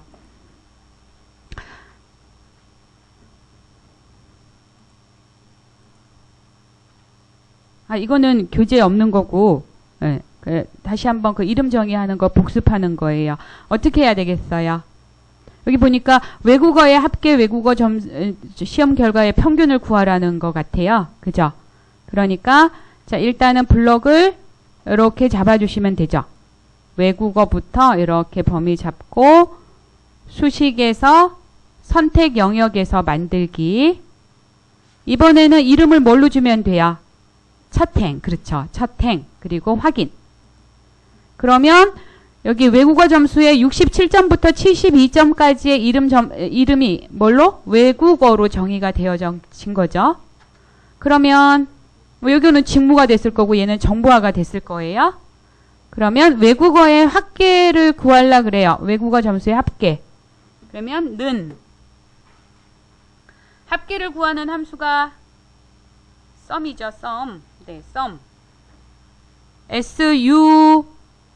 이거는 교재에 없는 거고, 네, 다시 한번 그 이름 정의하는 거 복습하는 거예요. 어떻게 해야 되겠어요? 여기 보니까 외국어의 합계 외국어 시험 결과의 평균을 구하라는 것 같아요. 그죠? 그러니까 자, 일단은 블럭을 이렇게 잡아주시면 되죠. 외국어부터 이렇게 범위 잡고 수식에서 선택 영역에서 만들기. 이번에는 이름을 뭘로 주면 돼요? 첫 행. 그렇죠. 첫 행. 그리고 확인. 그러면 여기 외국어 점수의 67점부터 72점까지의 이름이 뭘로? 외국어로 정의가 되어진 거죠. 그러면 뭐 여기는 직무가 됐을 거고 얘는 정보화가 됐을 거예요. 그러면 외국어의 합계를 구하려 그래요. 외국어 점수의 합계. 그러면 는 합계를 구하는 함수가 sum이죠. sum. 네, sum.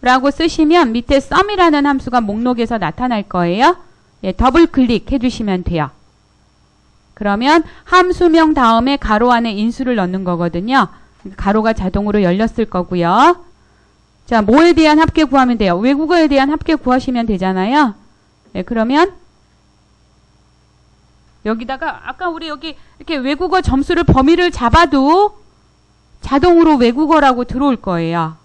su라고 쓰시면 밑에 sum이라는 함수가 목록에서 나타날 거예요. 예, 더블 클릭해 주시면 돼요. 그러면 함수명 다음에 가로 안에 인수를 넣는 거거든요. 가로가 자동으로 열렸을 거고요. 자, 뭐에 대한 합계 구하면 돼요? 외국어에 대한 합계 구하시면 되잖아요. 예, 그러면 여기다가 아까 우리 여기 이렇게 외국어 점수를 범위를 잡아도 자동으로 외국어라고 들어올 거예요.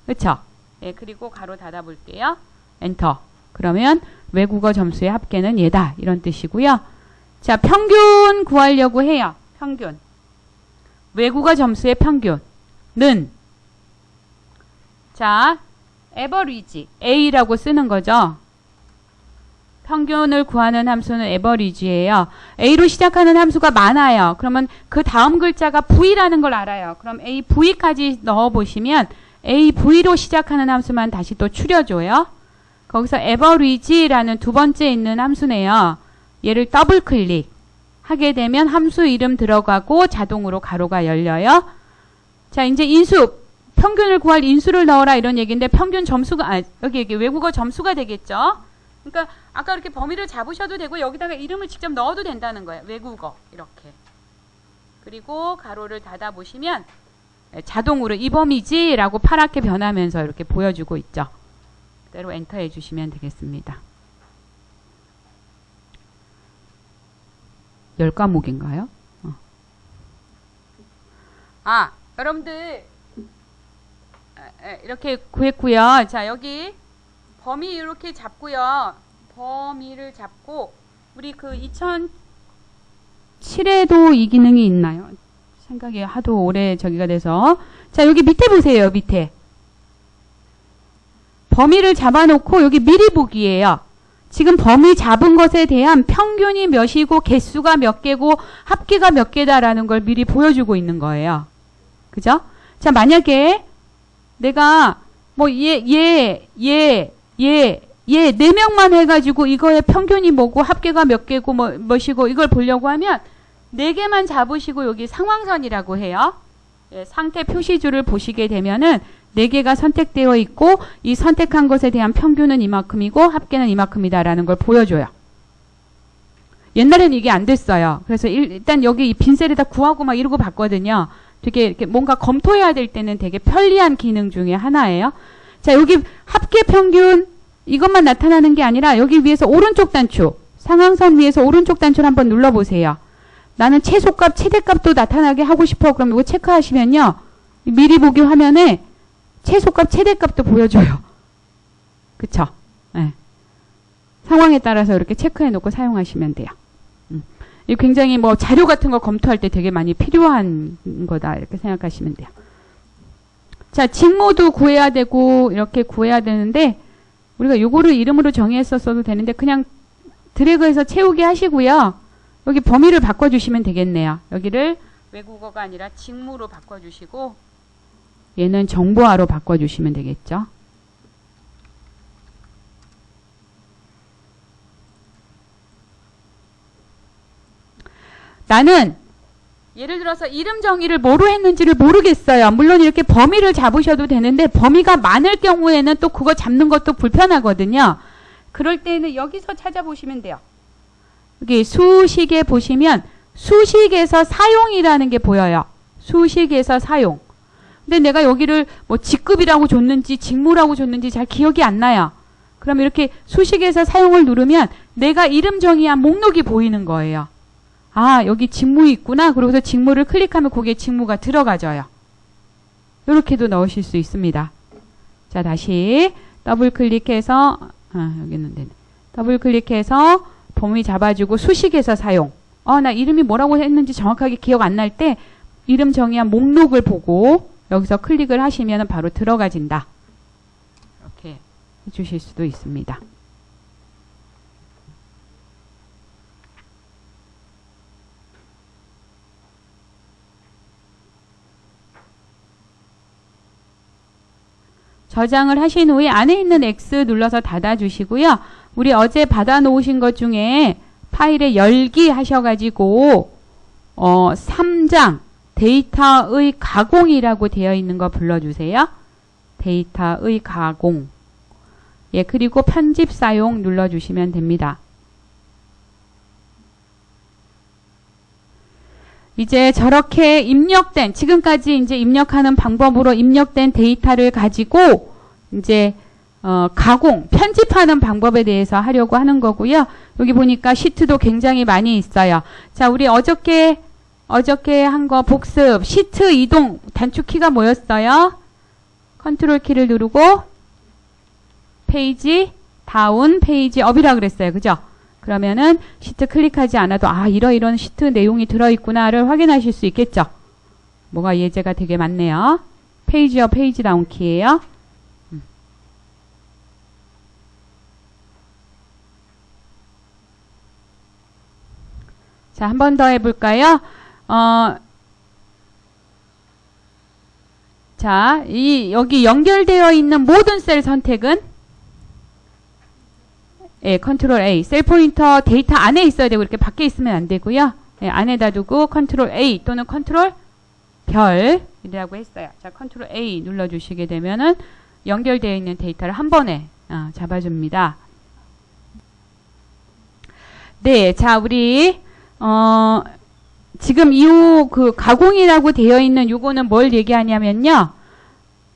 그렇죠? 예, 그리고 가로 닫아 볼게요. 엔터. 그러면 외국어 점수의 합계는 얘다. 이런 뜻이고요. 자, 평균 구하려고 해요. 평균. 외국어 점수의 평균은 자, average, A라고 쓰는 거죠. 평균을 구하는 함수는 average예요. A로 시작하는 함수가 많아요. 그러면 그 다음 글자가 V라는 걸 알아요. 그럼 AV까지 넣어보시면 AV로 시작하는 함수만 다시 또 추려줘요. 거기서 average라는 두 번째 있는 함수네요. 얘를 더블 클릭 하게 되면 함수 이름 들어가고 자동으로 가로가 열려요. 자, 이제 인수. 평균을 구할 인수를 넣어라 이런 얘기인데 평균 점수가 여기 외국어 점수가 되겠죠. 그러니까 아까 이렇게 범위를 잡으셔도 되고 여기다가 이름을 직접 넣어도 된다는 거예요. 외국어 이렇게. 그리고 가로를 닫아 보시면 자동으로 이 범위지라고 파랗게 변하면서 이렇게 보여주고 있죠. 그대로 엔터 해주시면 되겠습니다. 10과목인가요? 여러분들 이렇게 구했고요. 자, 여기 범위 이렇게 잡고요. 범위를 잡고 우리 그 2007에도 이 기능이 있나요? 생각이 하도 오래 저기가 돼서. 자, 여기 밑에 보세요. 밑에. 범위를 잡아놓고 여기 미리 보기예요. 지금 범위 잡은 것에 대한 평균이 몇이고 개수가 몇 개고 합계가 몇 개다라는 걸 미리 보여주고 있는 거예요. 그죠? 자, 만약에 내가 뭐 네 명만 해가지고 이거의 평균이 뭐고 합계가 몇 개고 뭐시고 이걸 보려고 하면 4개만 잡으시고 여기 상황선이라고 해요. 예, 상태 표시줄을 보시게 되면은 4개가 선택되어 있고 이 선택한 것에 대한 평균은 이만큼이고 합계는 이만큼이다라는 걸 보여줘요. 옛날에는 이게 안 됐어요. 그래서 일단 여기 이 빈셀에다 구하고 막 이러고 봤거든요. 되게 이렇게 뭔가 검토해야 될 때는 되게 편리한 기능 중에 하나예요. 자, 여기 합계 평균 이것만 나타나는 게 아니라 여기 위에서 오른쪽 단추, 상황선 위에서 오른쪽 단추를 한번 눌러보세요. 나는 최소값, 최대값도 나타나게 하고 싶어. 그럼 이거 체크하시면요. 미리 보기 화면에 최소값, 최대값도 보여줘요. 그쵸? 네. 상황에 따라서 이렇게 체크해 놓고 사용하시면 돼요. 이 굉장히 뭐 자료 같은 거 검토할 때 되게 많이 필요한 거다 이렇게 생각하시면 돼요. 자, 직모도 구해야 되고 이렇게 구해야 되는데 우리가 요거를 이름으로 정의했었어도 되는데 그냥 드래그해서 채우게 하시고요. 여기 범위를 바꿔주시면 되겠네요. 여기를 외국어가 아니라 직무로 바꿔주시고 얘는 정보화로 바꿔주시면 되겠죠. 나는 예를 들어서 이름 정의를 뭐로 했는지를 모르겠어요. 물론 이렇게 범위를 잡으셔도 되는데 범위가 많을 경우에는 또 그거 잡는 것도 불편하거든요. 그럴 때는 여기서 찾아보시면 돼요. 여기 수식에 보시면 수식에서 사용이라는 게 보여요. 수식에서 사용. 근데 내가 여기를 뭐 직급이라고 줬는지 직무라고 줬는지 잘 기억이 안 나요. 그럼 이렇게 수식에서 사용을 누르면 내가 이름 정의한 목록이 보이는 거예요. 아, 여기 직무 있구나. 그러고서 직무를 클릭하면 거기에 직무가 들어가져요. 이렇게도 넣으실 수 있습니다. 자, 다시 더블 클릭해서 여기 있는데 더블 클릭해서 범위 잡아주고 수식에서 사용. 나 이름이 뭐라고 했는지 정확하게 기억 안 날 때 이름 정의한 목록을 보고 여기서 클릭을 하시면 바로 들어가진다. 이렇게 해주실 수도 있습니다. 저장을 하신 후에 안에 있는 X 눌러서 닫아주시고요. 우리 어제 받아놓으신 것 중에 파일에 열기 하셔가지고 3장 데이터의 가공이라고 되어 있는 거 불러주세요. 데이터의 가공. 예, 그리고 편집 사용 눌러주시면 됩니다. 이제 저렇게 입력된, 지금까지 이제 입력하는 방법으로 입력된 데이터를 가지고 이제 가공, 편집하는 방법에 대해서 하려고 하는 거고요. 여기 보니까 시트도 굉장히 많이 있어요. 자, 우리 어저께 한 거 복습, 시트 이동, 단축키가 뭐였어요? 컨트롤 키를 누르고 페이지 다운, 페이지 업이라 그랬어요. 그죠? 그러면은 시트 클릭하지 않아도 이런 시트 내용이 들어있구나를 확인하실 수 있겠죠. 뭐가 예제가 되게 많네요. 페이지 업, 페이지 다운 키예요. 자, 한 번 더 해볼까요? 자, 여기 연결되어 있는 모든 셀 선택은 예, 컨트롤 A. 셀 포인터 데이터 안에 있어야 되고 이렇게 밖에 있으면 안 되고요. 예, 안에다 두고 컨트롤 A 또는 컨트롤 별이라고 했어요. 자, 컨트롤 A 눌러주시게 되면은 연결되어 있는 데이터를 한 번에 잡아줍니다. 네, 자, 우리 지금 이후 그 가공이라고 되어 있는 요거는 뭘 얘기하냐면요.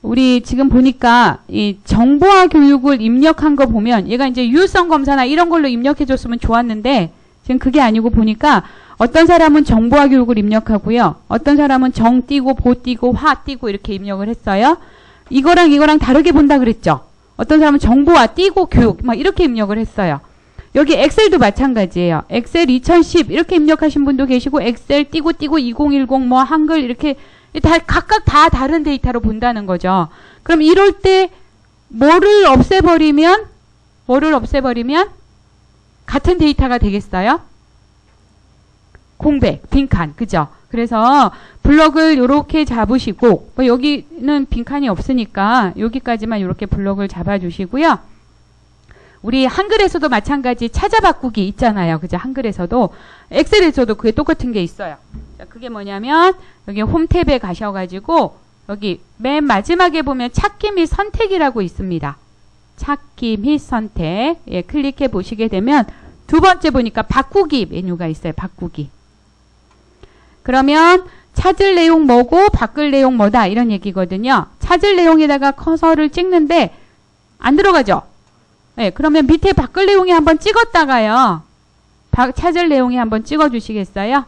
우리 지금 보니까 이 정보화 교육을 입력한 거 보면 얘가 이제 유효성 검사나 이런 걸로 입력해 줬으면 좋았는데 지금 그게 아니고 보니까 어떤 사람은 정보화 교육을 입력하고요. 어떤 사람은 정 띄고 보 띄고 화 띄고 이렇게 입력을 했어요. 이거랑 다르게 본다 그랬죠. 어떤 사람은 정보화 띄고 교육 막 이렇게 입력을 했어요. 여기 엑셀도 마찬가지예요. 엑셀 2010 이렇게 입력하신 분도 계시고 엑셀 띄고 2010 뭐 한글 이렇게 각각 다 다른 데이터로 본다는 거죠. 그럼 이럴 때 뭐를 없애버리면 같은 데이터가 되겠어요? 공백, 빈칸, 그죠? 그래서 블럭을 이렇게 잡으시고 여기는 빈칸이 없으니까 여기까지만 이렇게 블럭을 잡아주시고요. 우리 한글에서도 마찬가지 찾아 바꾸기 있잖아요. 그죠? 한글에서도 엑셀에서도 그게 똑같은 게 있어요. 자, 그게 뭐냐면 여기 홈 탭에 가셔가지고 여기 맨 마지막에 보면 찾기 및 선택이라고 있습니다. 찾기 및 선택. 예, 클릭해 보시게 되면 두 번째 보니까 바꾸기 메뉴가 있어요. 바꾸기. 그러면 찾을 내용 뭐고 바꿀 내용 뭐다 이런 얘기거든요. 찾을 내용에다가 커서를 찍는데 안 들어가죠. 네, 그러면 밑에 바꿀 내용에 한번 찍었다가요. 찾을 내용에 한번 찍어주시겠어요?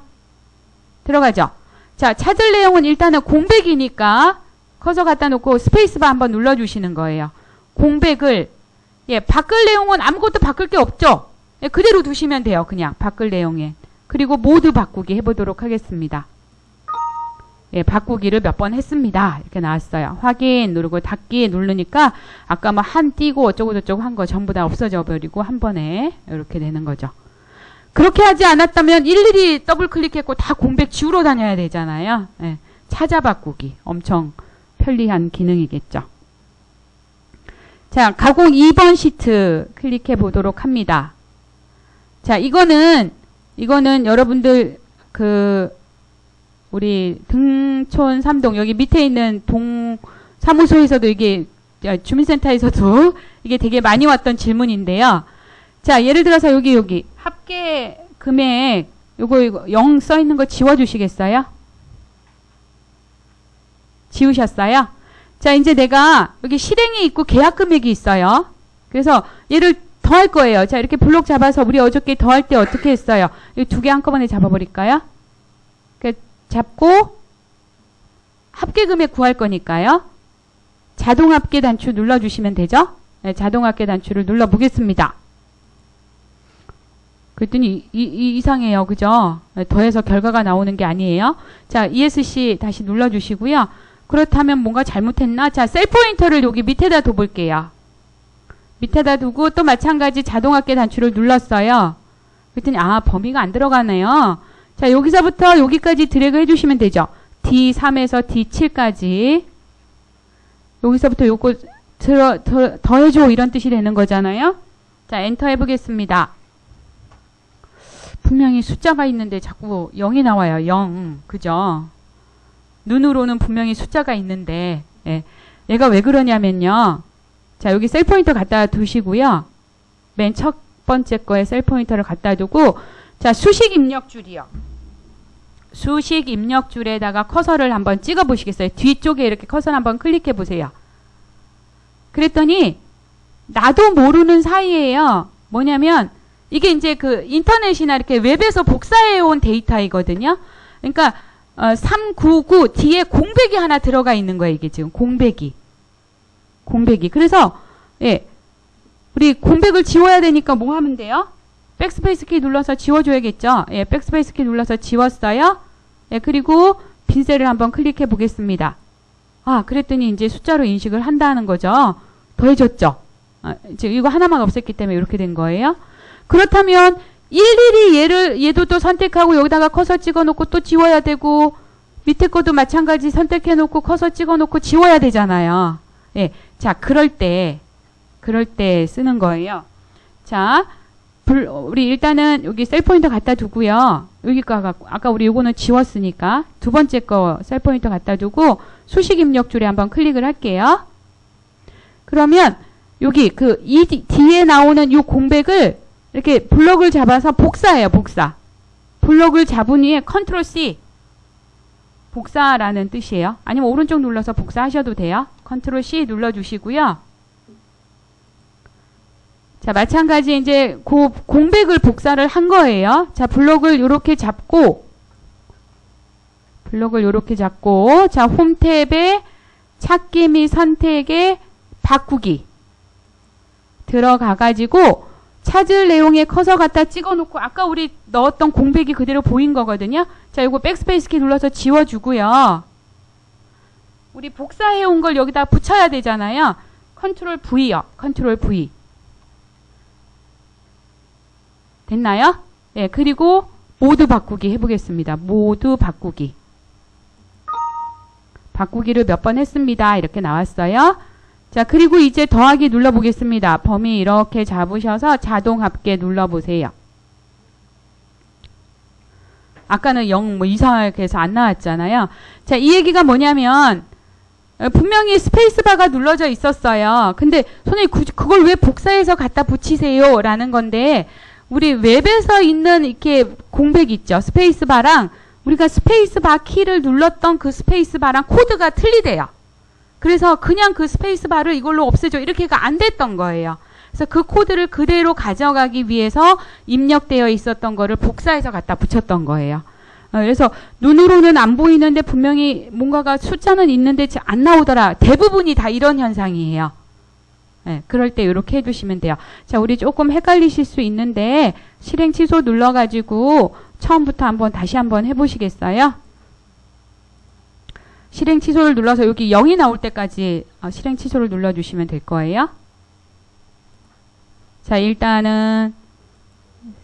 들어가죠? 자, 찾을 내용은 일단은 공백이니까 커서 갖다 놓고 스페이스바 한번 눌러주시는 거예요. 공백을, 예, 바꿀 내용은 아무것도 바꿀 게 없죠? 예, 그대로 두시면 돼요. 그냥 바꿀 내용에. 그리고 모두 바꾸기 해보도록 하겠습니다. 예, 바꾸기를 몇 번 했습니다. 이렇게 나왔어요. 확인 누르고 닫기 누르니까 아까 뭐 한 띄고 어쩌고저쩌고 한 거 전부 다 없어져 버리고 한 번에 이렇게 되는 거죠. 그렇게 하지 않았다면 일일이 더블 클릭했고 다 공백 지우러 다녀야 되잖아요. 예, 찾아 바꾸기 엄청 편리한 기능이겠죠. 자, 가공 2번 시트 클릭해 보도록 합니다. 자, 이거는 여러분들 우리 등촌 3동 여기 밑에 있는 동사무소에서도 이게 주민센터에서도 이게 되게 많이 왔던 질문인데요. 자, 예를 들어서 여기 합계 금액 이거 0 써 있는 거 지워 주시겠어요? 지우셨어요? 자, 이제 내가 여기 실행이 있고 계약 금액이 있어요. 그래서 얘를 더할 거예요. 자, 이렇게 블록 잡아서 우리 어저께 더할 때 어떻게 했어요? 이 두 개 한꺼번에 잡아버릴까요? 잡고 합계금액 구할 거니까요. 자동 합계 단추 눌러주시면 되죠? 네, 자동 합계 단추를 눌러보겠습니다. 그랬더니 이상해요. 그죠? 네, 더해서 결과가 나오는 게 아니에요. 자, ESC 다시 눌러주시고요. 그렇다면 뭔가 잘못했나? 자, 셀 포인터를 여기 밑에다 둬볼게요. 밑에다 두고 또 마찬가지 자동 합계 단추를 눌렀어요. 그랬더니 범위가 안 들어가네요. 자, 여기서부터 여기까지 드래그 해주시면 되죠. D3에서 D7까지. 여기서부터 요거 더해줘 이런 뜻이 되는 거잖아요. 자, 엔터 해보겠습니다. 분명히 숫자가 있는데 자꾸 0이 나와요. 0. 그죠? 눈으로는 분명히 숫자가 있는데 예. 얘가 왜 그러냐면요. 자, 여기 셀 포인터 갖다 두시고요. 맨 첫 번째 거에 셀 포인터를 갖다 두고 자, 수식 입력줄이요. 수식 입력줄에다가 커서를 한번 찍어 보시겠어요? 뒤쪽에 이렇게 커서를 한번 클릭해 보세요. 그랬더니 나도 모르는 사이에요. 뭐냐면 이게 이제 그 인터넷이나 이렇게 웹에서 복사해 온 데이터이거든요. 그러니까 399 뒤에 공백이 하나 들어가 있는 거예요. 이게 지금 공백이. 그래서 예. 우리 공백을 지워야 되니까 뭐 하면 돼요? 백스페이스 키 눌러서 지워줘야겠죠? 예, 백스페이스 키 눌러서 지웠어요. 예, 그리고 빈 셀을 한번 클릭해 보겠습니다. 그랬더니 이제 숫자로 인식을 한다는 거죠. 더해졌죠? 지금 이거 하나만 없앴기 때문에 이렇게 된 거예요. 그렇다면 일일이 얘도 또 선택하고 여기다가 커서 찍어놓고 또 지워야 되고 밑에 것도 마찬가지 선택해놓고 커서 찍어놓고 지워야 되잖아요. 예, 자, 그럴 때 쓰는 거예요. 자, 우리 일단은 여기 셀 포인터 갖다 두고요. 여기가 아까 우리 요거는 지웠으니까 두 번째 거 셀 포인터 갖다 두고 수식 입력줄에 한번 클릭을 할게요. 그러면 여기 이 뒤에 나오는 요 공백을 이렇게 블럭을 잡아서 복사해요. 복사. 블럭을 잡은 후에 컨트롤 C. 복사라는 뜻이에요. 아니면 오른쪽 눌러서 복사하셔도 돼요. 컨트롤 C 눌러주시고요. 자, 마찬가지 이제 그 공백을 복사를 한 거예요. 자, 블럭을 요렇게 잡고 자, 홈 탭에 찾기 및 선택에 바꾸기 들어가가지고 찾을 내용에 커서 갖다 찍어놓고 아까 우리 넣었던 공백이 그대로 보인 거거든요. 자, 요거 백스페이스 키 눌러서 지워주고요. 우리 복사해온 걸 여기다 붙여야 되잖아요. 컨트롤 V요. 컨트롤 V. 됐나요? 네, 그리고 모드 바꾸기 해보겠습니다. 모드 바꾸기. 바꾸기를 몇 번 했습니다. 이렇게 나왔어요. 자, 그리고 이제 더하기 눌러보겠습니다. 범위 이렇게 잡으셔서 자동 합계 눌러보세요. 아까는 0 뭐 이상하게 해서 안 나왔잖아요. 자, 이 얘기가 뭐냐면 분명히 스페이스바가 눌러져 있었어요. 근데 선생님 그걸 왜 복사해서 갖다 붙이세요? 라는 건데 우리 웹에서 있는 이렇게 공백 있죠. 스페이스바랑 우리가 스페이스바 키를 눌렀던 그 스페이스바랑 코드가 틀리대요. 그래서 그냥 그 스페이스바를 이걸로 없애줘 이렇게가 안 됐던 거예요. 그래서 그 코드를 그대로 가져가기 위해서 입력되어 있었던 거를 복사해서 갖다 붙였던 거예요. 그래서 눈으로는 안 보이는데 분명히 뭔가가 숫자는 있는데 안 나오더라. 대부분이 다 이런 현상이에요. 네, 그럴 때 이렇게 해두시면 돼요. 자, 우리 조금 헷갈리실 수 있는데 실행 취소 눌러가지고 처음부터 다시 한번 해보시겠어요? 실행 취소를 눌러서 여기 0이 나올 때까지 실행 취소를 눌러주시면 될 거예요. 자, 일단은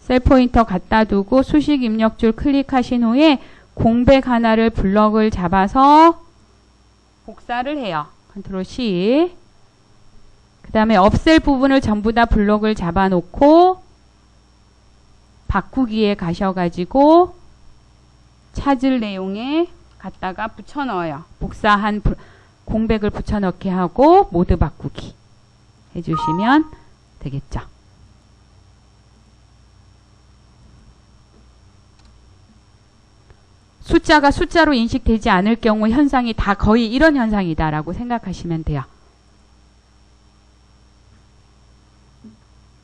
셀 포인터 갖다 두고 수식 입력줄 클릭하신 후에 공백 하나를 블럭을 잡아서 복사를 해요. 컨트롤 C. 그 다음에 없앨 부분을 전부 다 블럭을 잡아놓고 바꾸기에 가셔가지고 찾을 내용에 갖다가 붙여넣어요. 복사한 공백을 붙여넣게 하고 모드 바꾸기 해주시면 되겠죠. 숫자가 숫자로 인식되지 않을 경우 현상이 다 거의 이런 현상이다라고 생각하시면 돼요.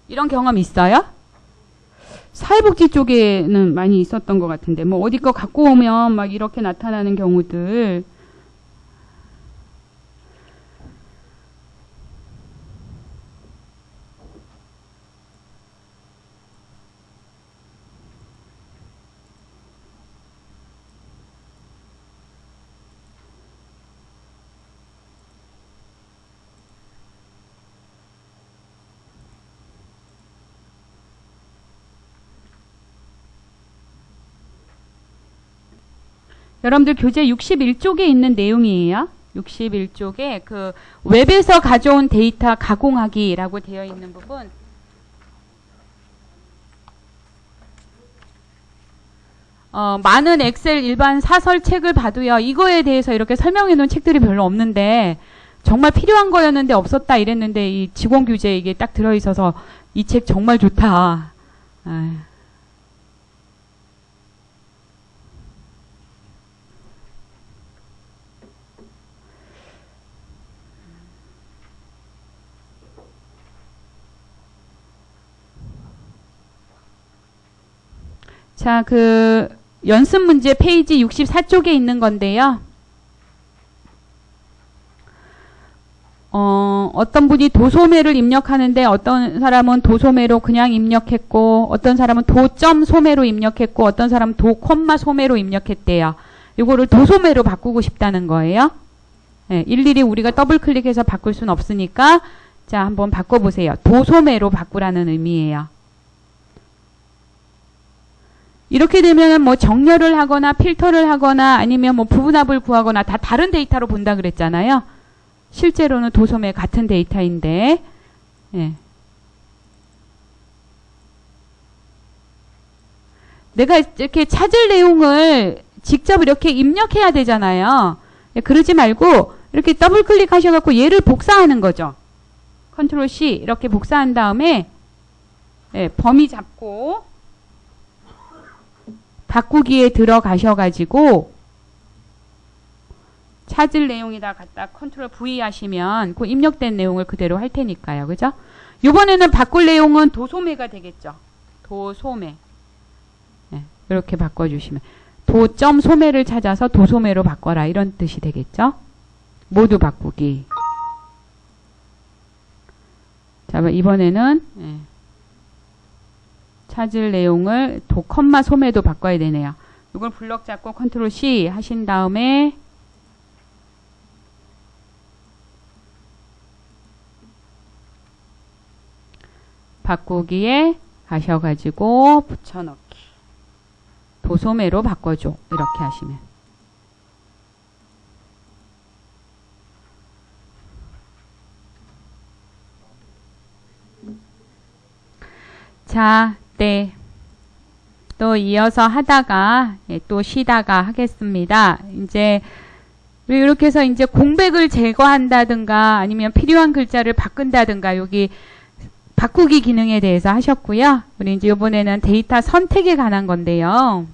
이런 경험 있어요? 사회복지 쪽에는 많이 있었던 것 같은데, 뭐 어디 거 갖고 오면 막 이렇게 나타나는 경우들. 여러분들 교재 61쪽에 있는 내용이에요. 61쪽에 그 웹에서 가져온 데이터 가공하기라고 되어 있는 부분. 많은 엑셀 일반 사설 책을 봐도요. 이거에 대해서 이렇게 설명해 놓은 책들이 별로 없는데 정말 필요한 거였는데 없었다 이랬는데 이 직원 교재에 이게 딱 들어있어서 이 책 정말 좋다. 아유. 자, 그 연습 문제 페이지 64쪽에 있는 건데요. 어떤 분이 도소매를 입력하는데 어떤 사람은 도소매로 그냥 입력했고 어떤 사람은 도점 소매로 입력했고 어떤 사람은 도 콤마 소매로 입력했대요. 이거를 도소매로 바꾸고 싶다는 거예요. 네, 일일이 우리가 더블 클릭해서 바꿀 수는 없으니까 자, 한번 바꿔보세요. 도소매로 바꾸라는 의미예요. 이렇게 되면은 뭐 정렬을 하거나 필터를 하거나 아니면 뭐 부분합을 구하거나 다 다른 데이터로 본다 그랬잖아요. 실제로는 도소매 같은 데이터인데, 예. 내가 이렇게 찾을 내용을 직접 이렇게 입력해야 되잖아요. 예, 그러지 말고 이렇게 더블 클릭하셔갖고 얘를 복사하는 거죠. 컨트롤 C 이렇게 복사한 다음에 예, 범위 잡고 바꾸기에 들어가셔가지고 찾을 내용에다 갖다 컨트롤 V 하시면 그 입력된 내용을 그대로 할 테니까요. 그죠? 이번에는 바꿀 내용은 도소매가 되겠죠. 도소매. 네, 이렇게 바꿔주시면 도점 소매를 찾아서 도소매로 바꿔라 이런 뜻이 되겠죠. 모두 바꾸기. 자, 이번에는 네. 찾을 내용을 도 컴마 소매도 바꿔야 되네요. 이걸 블럭 잡고 컨트롤 C 하신 다음에 바꾸기에 가셔가지고 붙여넣기. 도소매로 바꿔줘. 이렇게 하시면. 자, 네. 또 이어서 하다가, 예, 또 쉬다가 하겠습니다. 이제, 이렇게 해서 이제 공백을 제거한다든가 아니면 필요한 글자를 바꾼다든가 여기 바꾸기 기능에 대해서 하셨고요. 우리 이제 이번에는 데이터 선택에 관한 건데요.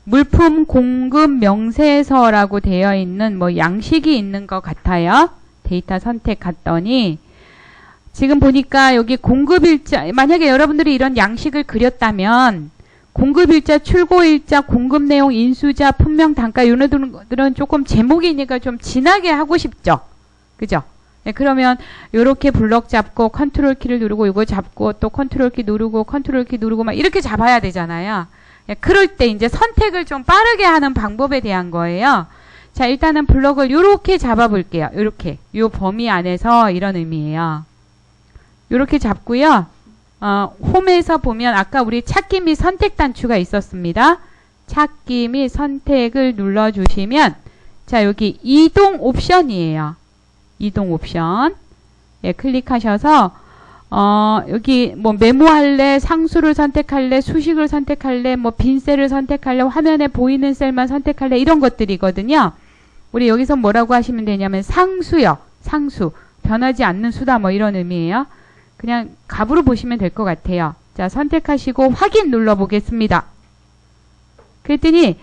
물품 공급 명세서라고 되어 있는 뭐 양식이 있는 것 같아요. 데이터 선택 갔더니 지금 보니까 여기 공급일자, 만약에 여러분들이 이런 양식을 그렸다면 공급일자, 출고일자, 공급내용, 인수자, 품명, 단가 이런 것들은 조금 제목이니까 좀 진하게 하고 싶죠. 그죠? 네, 그러면 이렇게 블럭 잡고 컨트롤 키를 누르고 이거 잡고 또 컨트롤 키 누르고 컨트롤 키 누르고 막 이렇게 잡아야 되잖아요. 네, 그럴 때 이제 선택을 좀 빠르게 하는 방법에 대한 거예요. 자, 일단은 블럭을 이렇게 잡아 볼게요. 이렇게. 요 범위 안에서 이런 의미예요. 이렇게 잡고요. 홈에서 보면 아까 우리 찾기 및 선택 단추가 있었습니다. 찾기 및 선택을 눌러주시면 자, 여기 이동 옵션이에요. 이동 옵션. 예, 클릭하셔서 여기 뭐 메모할래, 상수를 선택할래, 수식을 선택할래, 뭐 빈 셀을 선택할래, 화면에 보이는 셀만 선택할래 이런 것들이거든요. 우리 여기서 뭐라고 하시면 되냐면 상수요. 상수. 변하지 않는 수다 뭐 이런 의미예요. 그냥 값으로 보시면 될 것 같아요. 자, 선택하시고 확인 눌러보겠습니다. 그랬더니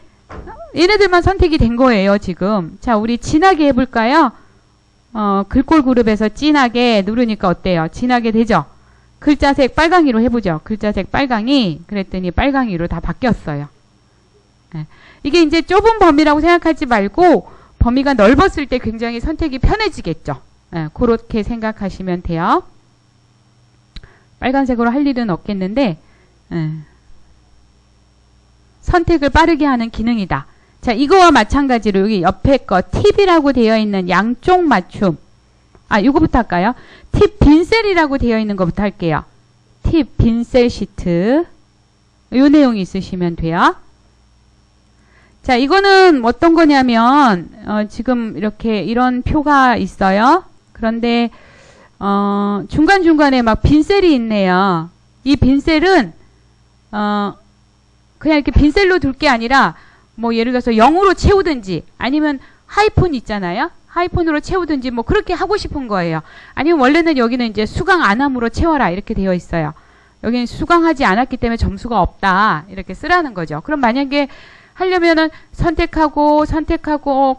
얘네들만 선택이 된 거예요, 지금. 자, 우리 진하게 해볼까요? 글꼴 그룹에서 진하게 누르니까 어때요? 진하게 되죠? 글자색 빨강이로 해보죠. 글자색 빨강이 그랬더니 빨강이로 다 바뀌었어요. 예. 이게 이제 좁은 범위라고 생각하지 말고 범위가 넓었을 때 굉장히 선택이 편해지겠죠. 예, 그렇게 생각하시면 돼요. 빨간색으로 할 일은 없겠는데 선택을 빠르게 하는 기능이다. 자, 이거와 마찬가지로 여기 옆에 거 팁이라고 되어 있는 양쪽 맞춤. 이거부터 할까요? 팁 빈셀이라고 되어 있는 것부터 할게요. 팁 빈셀 시트. 요 내용이 있으시면 돼요. 자, 이거는 어떤 거냐면 지금 이렇게 이런 표가 있어요. 그런데 중간중간에 막 빈셀이 있네요. 이 빈셀은 그냥 이렇게 빈셀로 둘 게 아니라 뭐 예를 들어서 0으로 채우든지 아니면 하이폰 있잖아요. 하이폰으로 채우든지 뭐 그렇게 하고 싶은 거예요. 아니면 원래는 여기는 이제 수강 안함으로 채워라 이렇게 되어 있어요. 여기는 수강하지 않았기 때문에 점수가 없다 이렇게 쓰라는 거죠. 그럼 만약에 하려면은 선택하고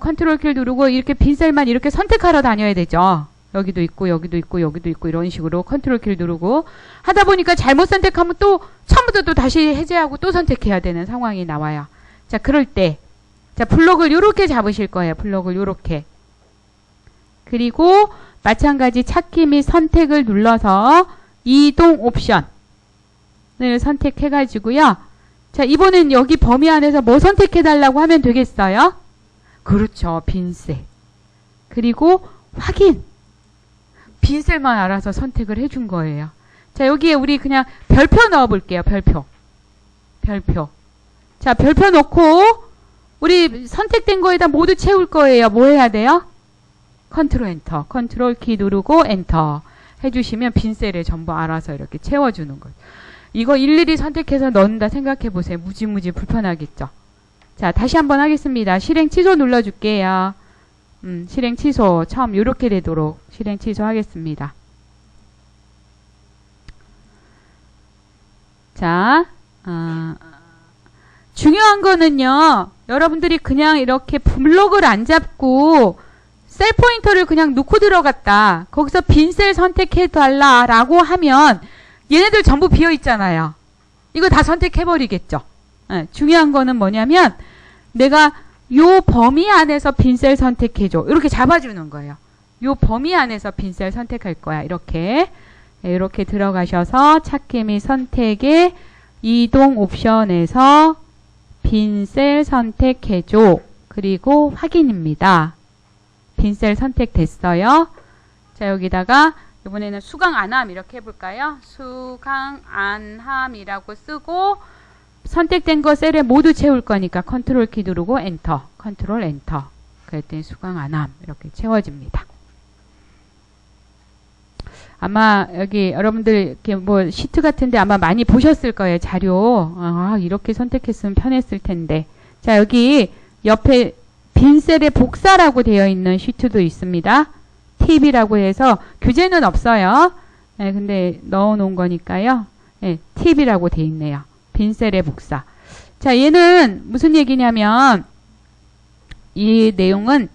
컨트롤 키를 누르고 이렇게 빈셀만 이렇게 선택하러 다녀야 되죠. 여기도 있고 여기도 있고 여기도 있고 이런 식으로 컨트롤 키를 누르고 하다 보니까 잘못 선택하면 또 처음부터 또 다시 해제하고 또 선택해야 되는 상황이 나와요. 자, 그럴 때 자, 블록을 요렇게 잡으실 거예요. 블록을 요렇게. 그리고 마찬가지 찾기 및 선택을 눌러서 이동 옵션을 선택해 가지고요. 자, 이번엔 여기 범위 안에서 뭐 선택해 달라고 하면 되겠어요? 그렇죠. 빈셀. 그리고 확인. 빈셀만 알아서 선택을 해준 거예요. 자, 여기에 우리 그냥 별표 넣어 볼게요. 별표. 자, 별표 넣고 우리 선택된 거에다 모두 채울 거예요. 뭐 해야 돼요? 컨트롤 엔터. 컨트롤 키 누르고 엔터 해주시면 빈셀에 전부 알아서 이렇게 채워주는 거예요. 이거 일일이 선택해서 넣는다 생각해 보세요. 무지무지 불편하겠죠. 자, 다시 한번 하겠습니다. 실행 취소 눌러줄게요. 실행 취소. 처음 이렇게 되도록 실행 취소 하겠습니다. 자, 중요한 거는요. 여러분들이 그냥 이렇게 블록을 안 잡고 셀 포인터를 그냥 놓고 들어갔다. 거기서 빈셀 선택해달라라고 하면 얘네들 전부 비어 있잖아요. 이거 다 선택해버리겠죠. 중요한 거는 뭐냐면 내가 요 범위 안에서 빈셀 선택해줘. 이렇게 잡아주는 거예요. 요 범위 안에서 빈셀 선택할 거야. 이렇게 들어가셔서 찾기 및 선택에 이동 옵션에서 빈셀 선택해줘. 그리고 확인입니다. 빈셀 선택됐어요. 자, 여기다가 이번에는 수강 안함 이렇게 해볼까요? 수강 안함이라고 쓰고 선택된 거 셀에 모두 채울 거니까 컨트롤 키 누르고 엔터, 컨트롤 엔터. 그랬더니 수강 안함 이렇게 채워집니다. 아마 여기 여러분들 이렇게 뭐 시트 같은데 아마 많이 보셨을 거예요. 자료. 이렇게 선택했으면 편했을 텐데. 자, 여기 옆에 빈셀의 복사라고 되어 있는 시트도 있습니다. 팁이라고 해서 교재는 없어요. 네, 근데 넣어 놓은 거니까요. 네, 팁이라고 되어 있네요. 빈셀의 복사. 자, 얘는 무슨 얘기냐면 이 내용은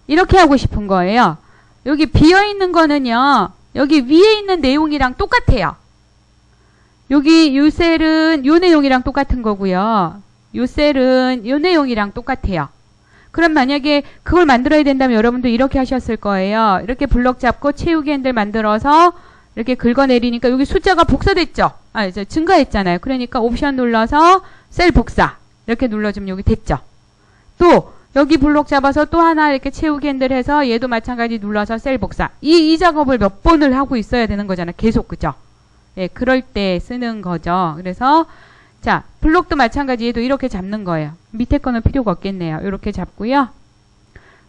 이렇게 하고 싶은 거예요. 여기 비어있는 거는요. 여기 위에 있는 내용이랑 똑같아요. 여기 요 셀은 요 내용이랑 똑같은 거고요. 요 셀은 요 내용이랑 똑같아요. 그럼 만약에 그걸 만들어야 된다면 여러분도 이렇게 하셨을 거예요. 이렇게 블럭 잡고 채우기 핸들 만들어서 이렇게 긁어내리니까 여기 숫자가 복사됐죠? 이제 증가했잖아요. 그러니까 옵션 눌러서 셀 복사. 이렇게 눌러주면 여기 됐죠? 또 여기 블록 잡아서 또 하나 이렇게 채우기 핸들 해서 얘도 마찬가지 눌러서 셀 복사. 이 작업을 몇 번을 하고 있어야 되는 거잖아요. 계속, 그죠? 예, 그럴 때 쓰는 거죠. 그래서 자, 블록도 마찬가지 얘도 이렇게 잡는 거예요. 밑에 거는 필요가 없겠네요. 이렇게 잡고요.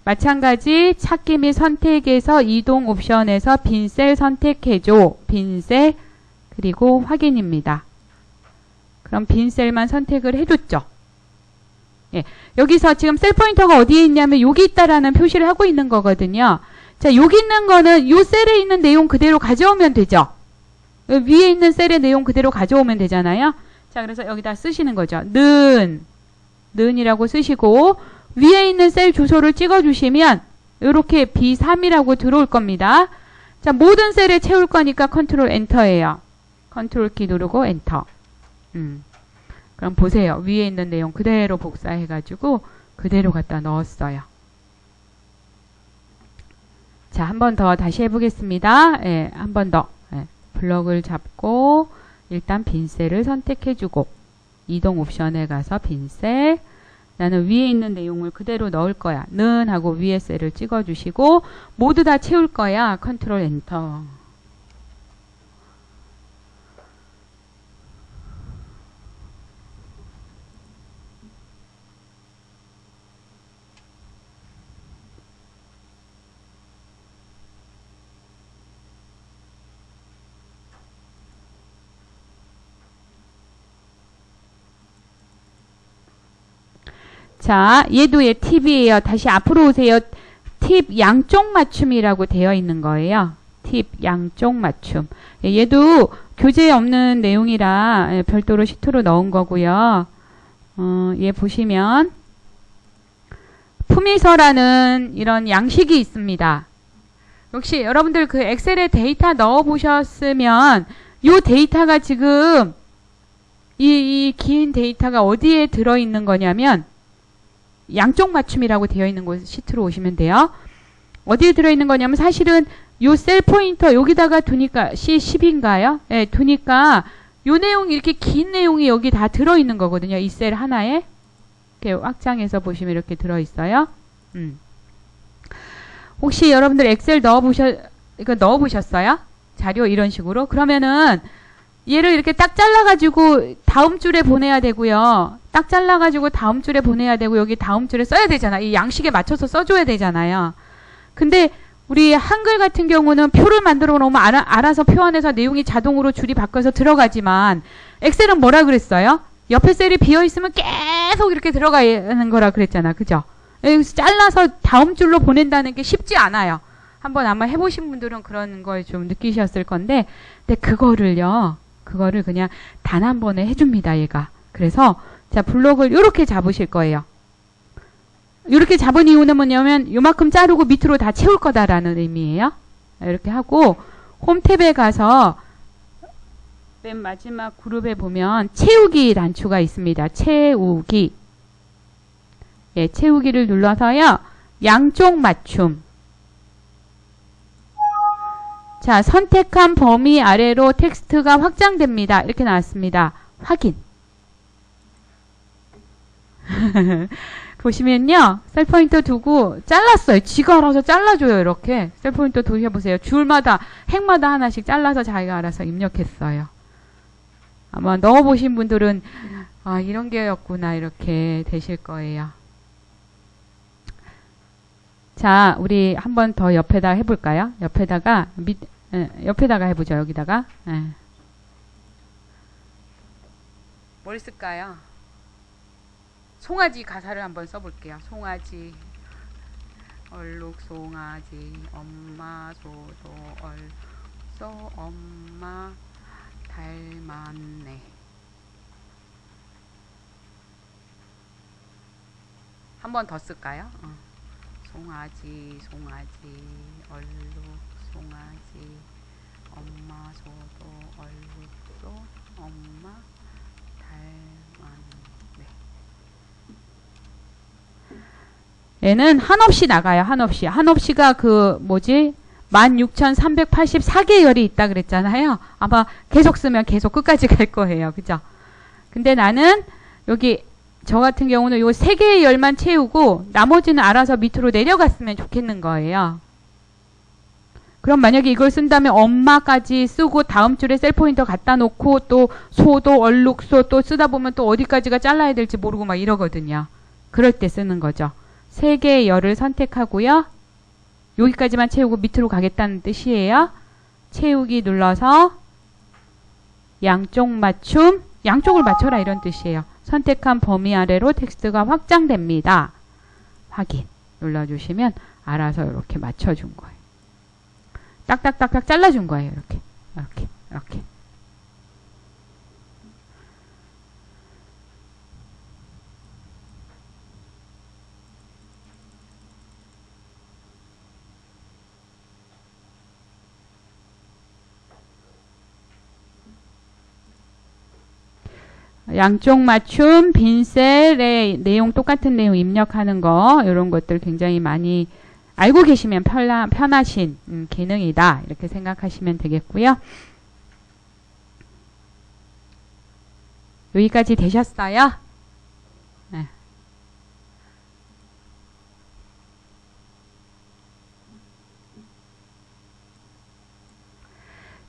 마찬가지 찾기 및 선택에서 이동 옵션에서 빈셀 선택해줘. 빈셀 그리고 확인입니다. 그럼 빈셀만 선택을 해줬죠. 예, 여기서 지금 셀 포인터가 어디에 있냐면 여기 있다라는 표시를 하고 있는 거거든요. 자, 여기 있는 거는 요 셀에 있는 내용 그대로 가져오면 되죠. 위에 있는 셀의 내용 그대로 가져오면 되잖아요. 자, 그래서 여기다 쓰시는 거죠. 는이라고 쓰시고 위에 있는 셀 주소를 찍어주시면 이렇게 B3이라고 들어올 겁니다. 자, 모든 셀에 채울 거니까 컨트롤 엔터예요. 컨트롤 키 누르고 엔터. 그럼 보세요. 위에 있는 내용 그대로 복사해가지고 그대로 갖다 넣었어요. 자, 한 번 더 다시 해보겠습니다. 예, 한 번 더. 예, 블럭을 잡고 일단 빈 셀을 선택해주고 이동 옵션에 가서 빈 셀. 나는 위에 있는 내용을 그대로 넣을 거야. 는 하고 위에 셀을 찍어주시고 모두 다 채울 거야. 컨트롤 엔터. 자, 얘도 얘 팁이에요. 다시 앞으로 오세요. 팁 양쪽 맞춤이라고 되어 있는 거예요. 팁 양쪽 맞춤. 얘도 교재에 없는 내용이라 별도로 시트로 넣은 거고요. 얘 보시면 품위서라는 이런 양식이 있습니다. 역시 여러분들 그 엑셀에 데이터 넣어 보셨으면 이 데이터가 지금 이 긴 데이터가 어디에 들어 있는 거냐면 양쪽 맞춤이라고 되어 있는 곳 시트로 오시면 돼요. 어디에 들어있는 거냐면 사실은 요 셀 포인터 여기다가 두니까 C10인가요? 예, 두니까 요 내용 이렇게 긴 내용이 여기 다 들어있는 거거든요. 이 셀 하나에 이렇게 확장해서 보시면 이렇게 들어있어요. 혹시 여러분들 엑셀 이거 넣어보셨어요? 자료 이런 식으로? 그러면은 얘를 이렇게 딱 잘라가지고 다음 줄에 보내야 되고요. 딱 잘라가지고 다음 줄에 보내야 되고 여기 다음 줄에 써야 되잖아. 이 양식에 맞춰서 써줘야 되잖아요. 근데 우리 한글 같은 경우는 표를 만들어 놓으면 알아서 표 안에서 내용이 자동으로 줄이 바뀌어서 들어가지만 엑셀은 뭐라 그랬어요? 옆에 셀이 비어있으면 계속 이렇게 들어가는 거라 그랬잖아. 그죠? 여기서 잘라서 다음 줄로 보낸다는 게 쉽지 않아요. 한번 아마 해보신 분들은 그런 걸 좀 느끼셨을 건데 근데 그거를 그냥 단 한 번에 해줍니다. 얘가. 그래서 자 블록을 이렇게 잡으실 거예요. 이렇게 잡은 이유는 뭐냐면 요만큼 자르고 밑으로 다 채울 거다라는 의미예요. 이렇게 하고 홈 탭에 가서 맨 마지막 그룹에 보면 채우기 단추가 있습니다. 채우기. 예, 채우기를 눌러서요. 양쪽 맞춤. 자, 선택한 범위 아래로 텍스트가 확장됩니다. 이렇게 나왔습니다. 확인. 보시면요. 셀 포인터 두고 잘랐어요. 지가 알아서 잘라줘요. 이렇게. 셀 포인터 두셔보세요. 줄마다, 행마다 하나씩 잘라서 자기가 알아서 입력했어요. 아마 넣어보신 분들은 아, 이런 게였구나 이렇게 되실 거예요. 자, 우리 한 번 더 옆에다 해볼까요? 옆에다가 옆에다가 해보죠. 여기다가. 뭘 쓸까요? 송아지 가사를 한번 써볼게요. 송아지 얼룩 송아지 엄마 소도 얼쏘 엄마 닮았네. 한 번 더 쓸까요? 송아지 얼룩 송아지 엄마 소도 얼룩소 엄마 닮았네. 얘는 한없이 나가요. 한없이가 그 뭐지 16,384개 열이 있다 그랬잖아요. 아마 계속 쓰면 계속 끝까지 갈 거예요. 그죠? 근데 나는 여기 저 같은 경우는 요 3개의 열만 채우고 나머지는 알아서 밑으로 내려갔으면 좋겠는 거예요. 그럼 만약에 이걸 쓴다면 엄마까지 쓰고 다음 줄에 셀 포인터 갖다 놓고 또 소도 얼룩소 또 쓰다 보면 또 어디까지가 잘라야 될지 모르고 막 이러거든요. 그럴 때 쓰는 거죠. 3개의 열을 선택하고요. 여기까지만 채우고 밑으로 가겠다는 뜻이에요. 채우기 눌러서 양쪽 맞춤, 양쪽을 맞춰라 이런 뜻이에요. 선택한 범위 아래로 텍스트가 확장됩니다. 확인 눌러주시면 알아서 이렇게 맞춰준 거예요. 딱딱딱딱 잘라준 거예요. 이렇게. 양쪽 맞춤, 빈셀의 내용 똑같은 내용 입력하는 거 이런 것들 굉장히 많이 알고 계시면 편하신 기능이다 이렇게 생각하시면 되겠고요. 여기까지 되셨어요? 네.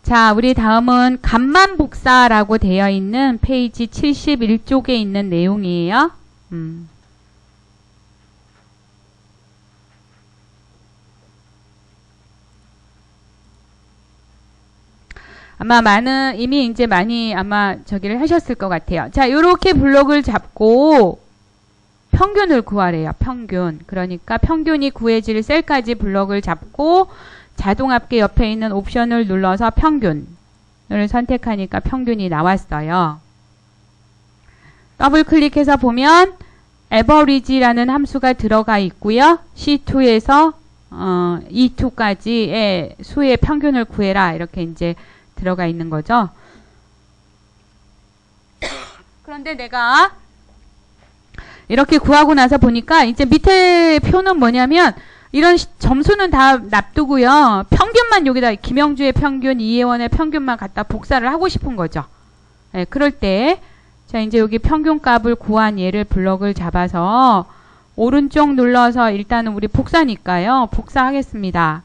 자, 우리 다음은 간만 복사라고 되어 있는 페이지 71쪽에 있는 내용이에요. 아마 이미 이제 많이 아마 저기를 하셨을 것 같아요. 자, 요렇게 블록을 잡고 평균을 구하래요. 평균. 그러니까 평균이 구해질 셀까지 블록을 잡고 자동 합계 옆에 있는 옵션을 눌러서 평균을 선택하니까 평균이 나왔어요. 더블 클릭해서 보면 average라는 함수가 들어가 있고요. C2에서 E2까지의 수의 평균을 구해라 이렇게 이제 들어가 있는 거죠. 그런데 내가 이렇게 구하고 나서 보니까 이제 밑에 표는 뭐냐면 이런 점수는 다 놔두고요. 평균만 여기다 김영주의 평균, 이혜원의 평균만 갖다 복사를 하고 싶은 거죠. 네, 그럴 때 자 이제 여기 평균 값을 구한 얘를 블럭을 잡아서 오른쪽 눌러서 일단은 우리 복사니까요. 복사하겠습니다.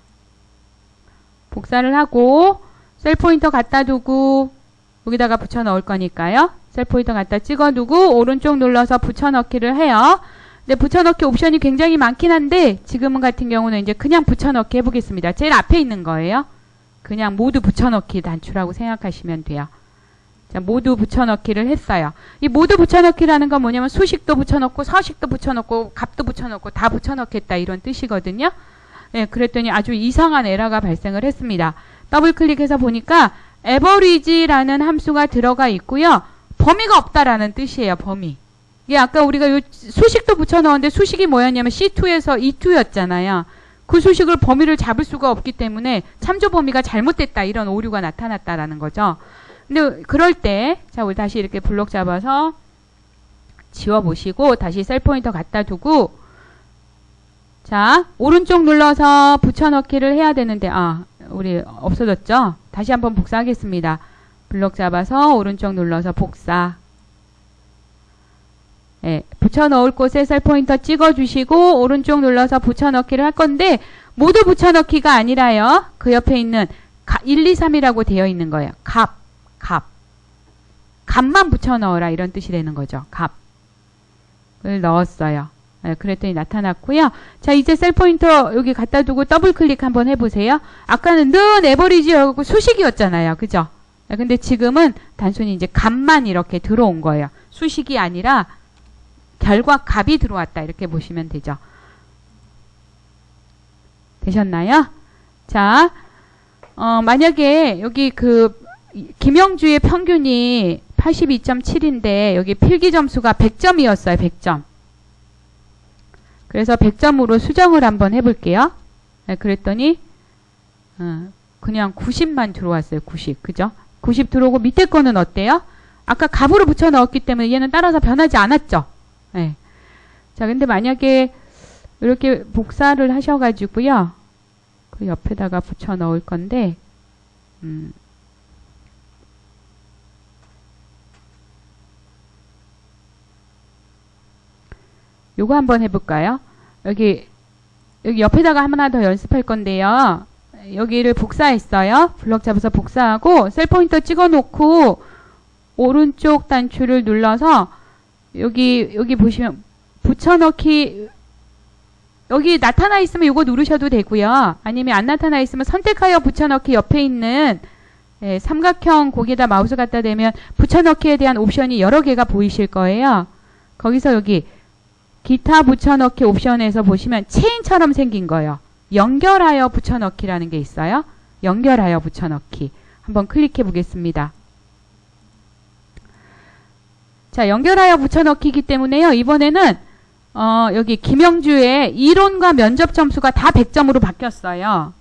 복사를 하고 셀 포인터 갖다 두고 여기다가 붙여 넣을 거니까요. 셀 포인터 갖다 찍어 두고 오른쪽 눌러서 붙여 넣기를 해요. 근데 붙여넣기 옵션이 굉장히 많긴 한데 지금은 같은 경우는 이제 그냥 붙여넣기 해보겠습니다. 제일 앞에 있는 거예요. 그냥 모두 붙여넣기 단추라고 생각하시면 돼요. 자, 모두 붙여넣기를 했어요. 이 모두 붙여넣기라는 건 뭐냐면 수식도 붙여넣고 서식도 붙여넣고 값도 붙여넣고 다 붙여넣겠다 이런 뜻이거든요. 네, 그랬더니 아주 이상한 에러가 발생을 했습니다. 더블 클릭해서 보니까 average라는 함수가 들어가 있고요. 범위가 없다라는 뜻이에요. 범위. 이게 아까 우리가 요 수식도 붙여넣었는데 수식이 뭐였냐면 C2에서 E2였잖아요. 그 수식을 범위를 잡을 수가 없기 때문에 참조 범위가 잘못됐다 이런 오류가 나타났다라는 거죠. 근데 그럴 때 자 우리 다시 이렇게 블록 잡아서 지워보시고 다시 셀 포인터 갖다 두고 자 오른쪽 눌러서 붙여넣기를 해야 되는데 우리 없어졌죠? 다시 한번 복사하겠습니다. 블록 잡아서 오른쪽 눌러서 복사. 예, 붙여넣을 곳에 셀 포인터 찍어주시고 오른쪽 눌러서 붙여넣기를 할 건데 모두 붙여넣기가 아니라요. 그 옆에 있는 1, 2, 3이라고 되어 있는 거예요. 값만 붙여넣어라 이런 뜻이 되는 거죠. 값을 넣었어요. 예, 그랬더니 나타났고요. 자 이제 셀 포인터 여기 갖다 두고 더블 클릭 한번 해보세요. 아까는 는 에버리지하고 수식이었잖아요. 그죠? 예, 근데 지금은 단순히 이제 값만 이렇게 들어온 거예요. 수식이 아니라 결과 값이 들어왔다 이렇게 보시면 되죠. 되셨나요? 자, 만약에 여기 김영주의 평균이 82.7인데 여기 필기 점수가 100점이었어요. 100점. 그래서 100점으로 수정을 한번 해볼게요. 네, 그랬더니 그냥 90만 들어왔어요. 90. 그죠? 90 들어오고 밑에 거는 어때요? 아까 값으로 붙여 넣었기 때문에 얘는 따라서 변하지 않았죠. 네. 자, 근데 만약에 이렇게 복사를 하셔가지고요. 그 옆에다가 붙여 넣을 건데, 요거 한번 해볼까요? 여기 옆에다가 하나 더 연습할 건데요. 여기를 복사했어요. 블럭 잡아서 복사하고, 셀 포인터 찍어 놓고, 오른쪽 단추를 눌러서, 여기 보시면 붙여넣기 여기 나타나 있으면 이거 누르셔도 되고요. 아니면 안 나타나 있으면 선택하여 붙여넣기 옆에 있는 삼각형 거기에다 마우스 갖다 대면 붙여넣기에 대한 옵션이 여러 개가 보이실 거예요. 거기서 여기 기타 붙여넣기 옵션에서 보시면 체인처럼 생긴 거예요. 연결하여 붙여넣기라는 게 있어요. 연결하여 붙여넣기 한번 클릭해 보겠습니다. 자, 연결하여 붙여넣기이기 때문에요. 이번에는 여기 김영주의 이론과 면접 점수가 다 100점으로 바뀌었어요.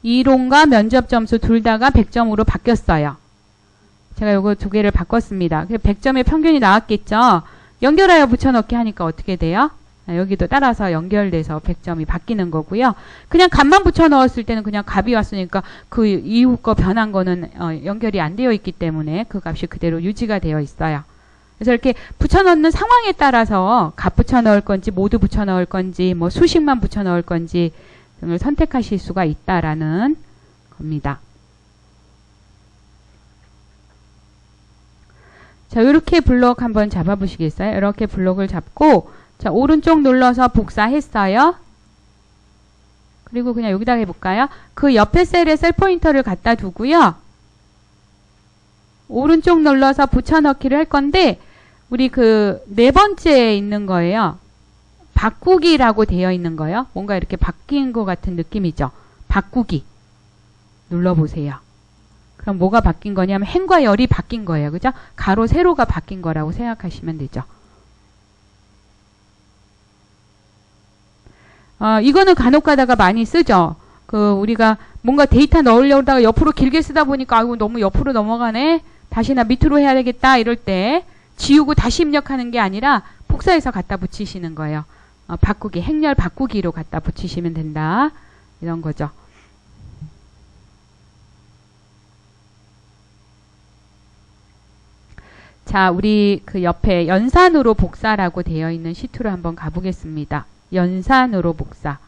이론과 면접 점수 둘 다가 100점으로 바뀌었어요. 제가 요거 두 개를 바꿨습니다. 100점의 평균이 나왔겠죠? 연결하여 붙여넣기 하니까 어떻게 돼요? 여기도 따라서 연결돼서 100점이 바뀌는 거고요. 그냥 값만 붙여넣었을 때는 그냥 값이 왔으니까 그 이후 거 변한 거는 연결이 안 되어 있기 때문에 그 값이 그대로 유지가 되어 있어요. 그래서 이렇게 붙여넣는 상황에 따라서 값 붙여넣을 건지 모두 붙여넣을 건지 뭐 수식만 붙여넣을 건지 등을 선택하실 수가 있다라는 겁니다. 자, 이렇게 블록 한번 잡아보시겠어요? 이렇게 블록을 잡고 자, 오른쪽 눌러서 복사했어요. 그리고 그냥 여기다가 해볼까요? 그 옆에 셀에 셀 포인터를 갖다 두고요. 오른쪽 눌러서 붙여넣기를 할 건데 우리 그 네 번째에 있는 거예요. 바꾸기라고 되어 있는 거예요. 뭔가 이렇게 바뀐 것 같은 느낌이죠. 바꾸기. 눌러보세요. 그럼 뭐가 바뀐 거냐면 행과 열이 바뀐 거예요. 그죠? 가로, 세로가 바뀐 거라고 생각하시면 되죠. 이거는 간혹 가다가 많이 쓰죠. 우리가 뭔가 데이터 넣으려다가 옆으로 길게 쓰다 보니까 아이고 너무 옆으로 넘어가네. 다시 나 밑으로 해야 되겠다. 이럴 때 지우고 다시 입력하는 게 아니라 복사해서 갖다 붙이시는 거예요. 바꾸기, 행렬 바꾸기로 갖다 붙이시면 된다. 이런 거죠. 자, 우리 그 옆에 연산으로 복사라고 되어 있는 시트로 한번 가보겠습니다. 연산으로 복사.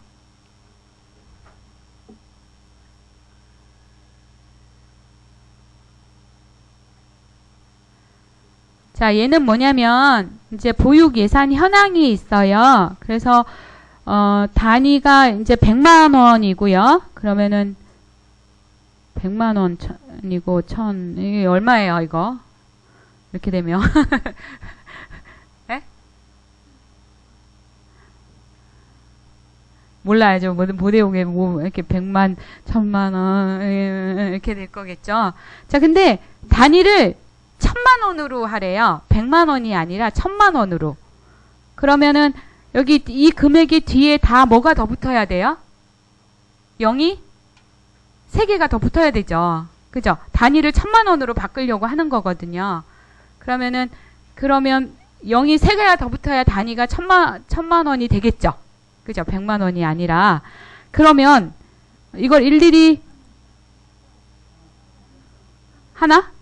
자, 얘는 뭐냐면 이제 보육 예산 현황이 있어요. 그래서 단위가 이제 100만 원이고요. 그러면은 100만 원이고 1000 이게 얼마예요, 이거? 이렇게 되면 네? 몰라야죠. 못 외우게 뭐 이렇게 100만, 1000만 원 이렇게 될 거겠죠. 자, 근데 단위를 1000만 원으로 하래요. 100만 원이 아니라 1000만 원으로. 그러면은 여기 이 금액이 뒤에 다 뭐가 더 붙어야 돼요? 0이 3개가 더 붙어야 되죠. 그죠? 단위를 1000만 원으로 바꾸려고 하는 거거든요. 그러면 0이 3개가 더 붙어야 단위가 1000만 원이 되겠죠. 그죠? 100만 원이 아니라. 그러면 이걸 일일이 하나?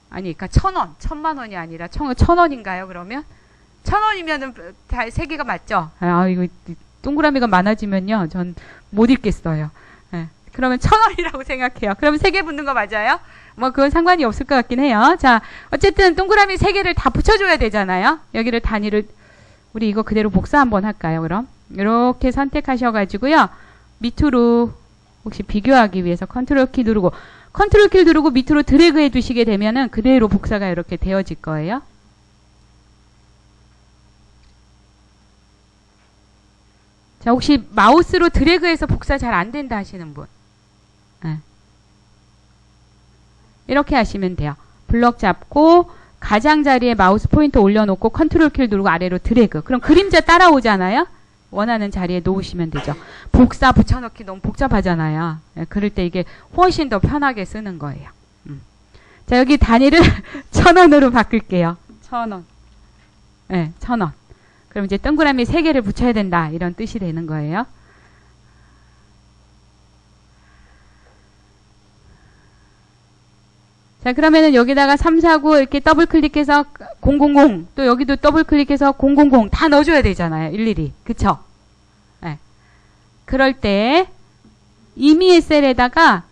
아니, 그러니까 1000원. 1000만 원이 아니라 1000원인가요, 그러면? 1000원이면은 다 3개가 맞죠? 이거 동그라미가 많아지면요. 전 못 읽겠어요. 네. 그러면 1000원이라고 생각해요. 그러면 3개 붙는 거 맞아요? 뭐 그건 상관이 없을 것 같긴 해요. 자, 어쨌든 동그라미 3개를 다 붙여줘야 되잖아요. 여기를 단위를 우리 이거 그대로 복사 한번 할까요? 그럼 이렇게 선택하셔가지고요. 밑으로 혹시 비교하기 위해서 컨트롤 키 누르고 밑으로 드래그 해두시게 되면은 그대로 복사가 이렇게 되어질 거예요. 자, 혹시 마우스로 드래그해서 복사 잘 안 된다 하시는 분. 네. 이렇게 하시면 돼요. 블럭 잡고 가장자리에 마우스 포인터 올려놓고 컨트롤 키를 누르고 아래로 드래그. 그럼 그림자 따라오잖아요. 원하는 자리에 놓으시면 되죠. 복사 붙여넣기 너무 복잡하잖아요. 네, 그럴 때 이게 훨씬 더 편하게 쓰는 거예요. 자, 여기 단위를 1000원으로 바꿀게요. 1000원. 네, 1000원. 그럼 이제 동그라미 3개를 붙여야 된다. 이런 뜻이 되는 거예요. 자, 그러면은 여기다가 349 이렇게 더블 클릭해서 000 또 여기도 더블 클릭해서 000 다 넣어줘야 되잖아요. 일일이. 그쵸? 네. 그럴 때 임의의 셀에다가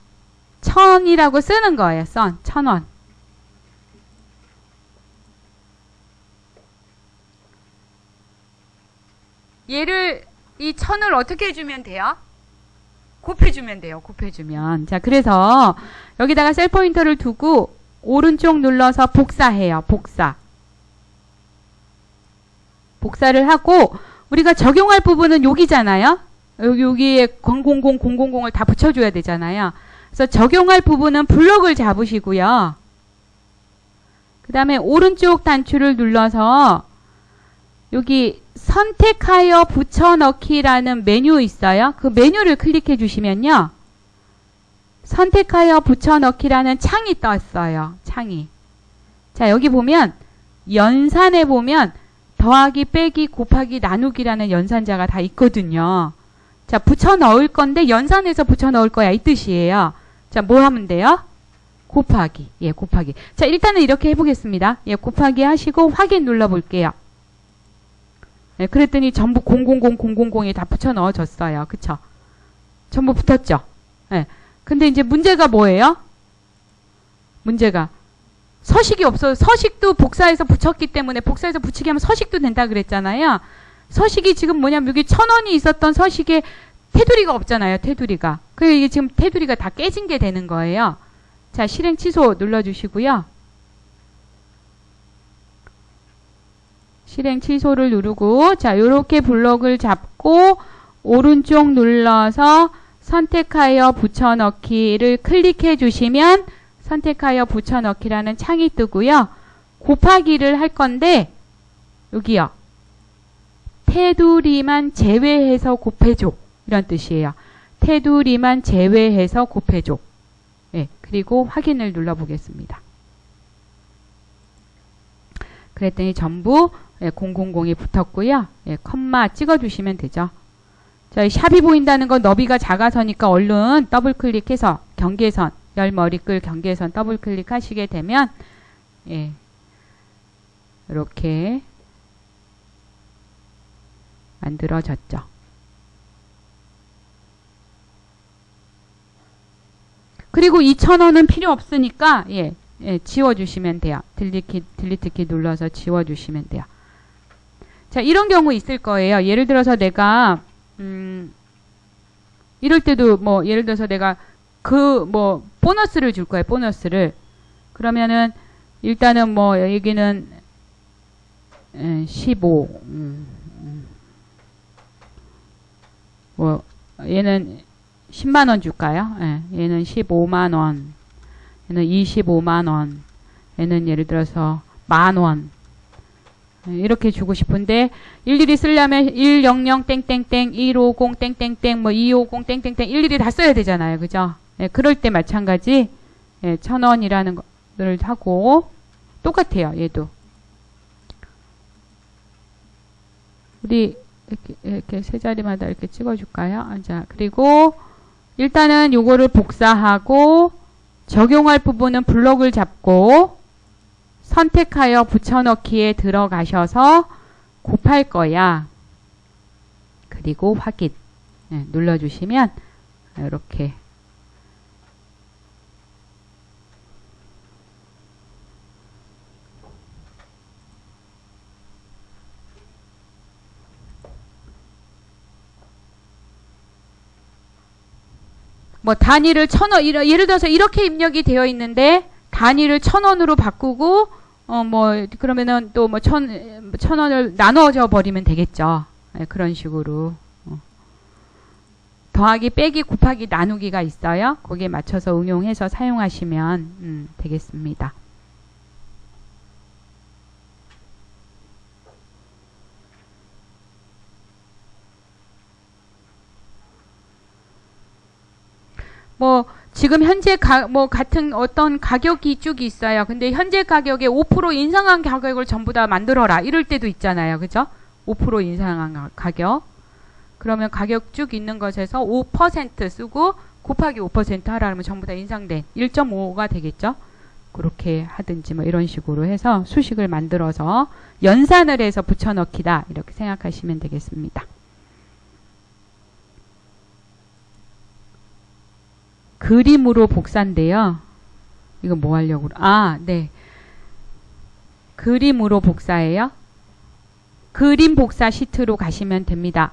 1000이라고 쓰는 거예요. 1000원. 얘를 이 1000을 어떻게 해주면 돼요? 곱해주면 돼요. 곱해주면. 자, 그래서 여기다가 셀 포인터를 두고 오른쪽 눌러서 복사해요. 복사를 하고 우리가 적용할 부분은 여기잖아요. 여기에 000을 다 붙여줘야 되잖아요. 그래서 적용할 부분은 블럭을 잡으시고요. 그 다음에 오른쪽 단추를 눌러서 여기 선택하여 붙여넣기라는 메뉴 있어요. 그 메뉴를 클릭해 주시면요. 선택하여 붙여넣기라는 창이 떴어요. 창이. 자, 여기 보면 연산에 보면 더하기, 빼기, 곱하기, 나누기라는 연산자가 다 있거든요. 자, 붙여 넣을 건데 연산해서 붙여 넣을 거야 이 뜻이에요. 자, 뭐 하면 돼요? 곱하기. 예, 곱하기. 자, 일단은 이렇게 해보겠습니다. 예, 곱하기 하시고 확인 눌러볼게요. 예, 그랬더니 전부 000이 다 붙여 넣어졌어요. 그쵸? 전부 붙었죠? 예. 근데 이제 문제가 뭐예요? 문제가 서식이 없어요. 서식도 복사해서 붙였기 때문에 복사해서 붙이게 하면 서식도 된다 그랬잖아요. 서식이 지금 뭐냐면 여기 1000원이 있었던 서식에 테두리가 없잖아요. 테두리가. 그래서 이게 지금 테두리가 다 깨진 게 되는 거예요. 자, 실행 취소 눌러주시고요. 실행 취소를 누르고 자, 요렇게 블록을 잡고 오른쪽 눌러서 선택하여 붙여넣기를 클릭해 주시면 선택하여 붙여넣기라는 창이 뜨고요. 곱하기를 할 건데 여기요. 테두리만 제외해서 곱해줘. 이런 뜻이에요. 테두리만 제외해서 곱해줘. 예, 그리고 확인을 눌러보겠습니다. 그랬더니 전부 000이 붙었고요. 예, 컴마 찍어주시면 되죠. 자, 샵이 보인다는 건 너비가 작아서니까 얼른 더블 클릭해서 경계선, 열머리끌 경계선 더블 클릭하시게 되면 예, 이렇게 만들어졌죠. 그리고 2000원은 필요 없으니까 예, 지워주시면 돼요. 딜리트 키 눌러서 지워주시면 돼요. 자, 이런 경우 있을 거예요. 예를 들어서 내가 이럴 때도 뭐 예를 들어서 내가 보너스를 줄 거예요. 보너스를. 그러면은 일단은 뭐 여기는 15 뭐 얘는 10만원 줄까요? 예, 얘는 15만원, 얘는 25만원, 얘는 예를 들어서 만원 이렇게 주고 싶은데 일일이 쓰려면 100 땡땡땡 150 땡땡땡 뭐 250 땡땡땡 일일이 다 써야 되잖아요. 그죠? 예, 그럴 때 마찬가지 1000원이라는 거를 하고 똑같아요. 얘도 우리 이렇게 세 자리마다 이렇게 찍어줄까요? 자, 그리고 일단은 요거를 복사하고 적용할 부분은 블록을 잡고 선택하여 붙여넣기에 들어가셔서 곱할 거야. 그리고 확인 눌러주시면 이렇게 뭐 단위를 1000원 예를 들어서 이렇게 입력이 되어 있는데 단위를 1000원으로 바꾸고 뭐 그러면은 또 뭐 1000원을 나눠져 버리면 되겠죠. 네, 그런 식으로 더하기 빼기 곱하기 나누기가 있어요. 거기에 맞춰서 응용해서 사용하시면 되겠습니다. 뭐 지금 현재 같은 어떤 가격이 쭉 있어요. 근데 현재 가격에 5% 인상한 가격을 전부 다 만들어라. 이럴 때도 있잖아요. 그죠? 5% 인상한 가격. 그러면 가격 쭉 있는 것에서 5% 쓰고 곱하기 5% 하라 하면 전부 다 인상된 1.5가 되겠죠? 그렇게 하든지 뭐 이런 식으로 해서 수식을 만들어서 연산을 해서 붙여넣기다. 이렇게 생각하시면 되겠습니다. 그림으로 복사인데요. 이거 뭐 하려고? 네. 그림으로 복사예요. 그림 복사 시트로 가시면 됩니다.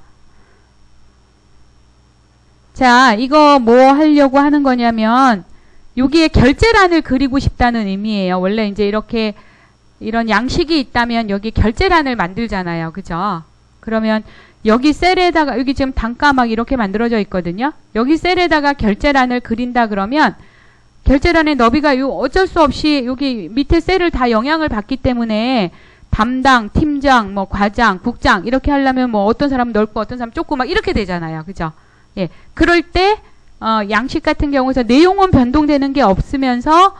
자, 이거 뭐 하려고 하는 거냐면 여기에 결제란을 그리고 싶다는 의미예요. 원래 이제 이렇게 이런 양식이 있다면 여기 결제란을 만들잖아요. 그죠? 그러면 여기 셀에다가 여기 지금 단가 막 이렇게 만들어져 있거든요. 여기 셀에다가 결제란을 그린다 그러면 결제란의 너비가 어쩔 수 없이 여기 밑에 셀을 다 영향을 받기 때문에 담당, 팀장, 뭐 과장, 국장 이렇게 하려면 뭐 어떤 사람은 넓고 어떤 사람은 좁고 막 이렇게 되잖아요. 그죠? 예. 그럴 때 양식 같은 경우에서 내용은 변동되는 게 없으면서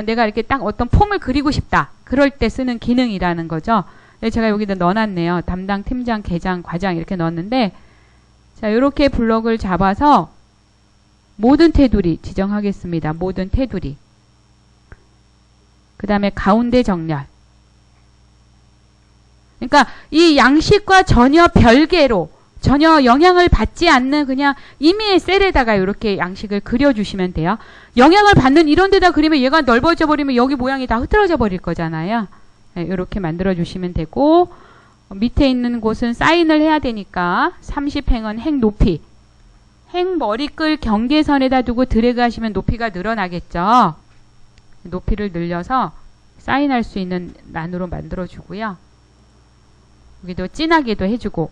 내가 이렇게 딱 어떤 폼을 그리고 싶다. 그럴 때 쓰는 기능이라는 거죠. 제가 여기다 넣어놨네요. 담당 팀장, 계장, 과장 이렇게 넣었는데 자, 이렇게 블럭을 잡아서 모든 테두리 지정하겠습니다. 모든 테두리. 그 다음에 가운데 정렬. 그러니까 이 양식과 전혀 별개로 전혀 영향을 받지 않는 그냥 임의의 셀에다가 이렇게 양식을 그려주시면 돼요. 영향을 받는 이런 데다 그리면 얘가 넓어져 버리면 여기 모양이 다 흐트러져 버릴 거잖아요. 네, 이렇게 만들어 주시면 되고 밑에 있는 곳은 사인을 해야 되니까 30행은 행 높이. 행 머리끌 경계선에다 두고 드래그 하시면 높이가 늘어나겠죠. 높이를 늘려서 사인할 수 있는 란으로 만들어 주고요. 여기도 진하게도 해주고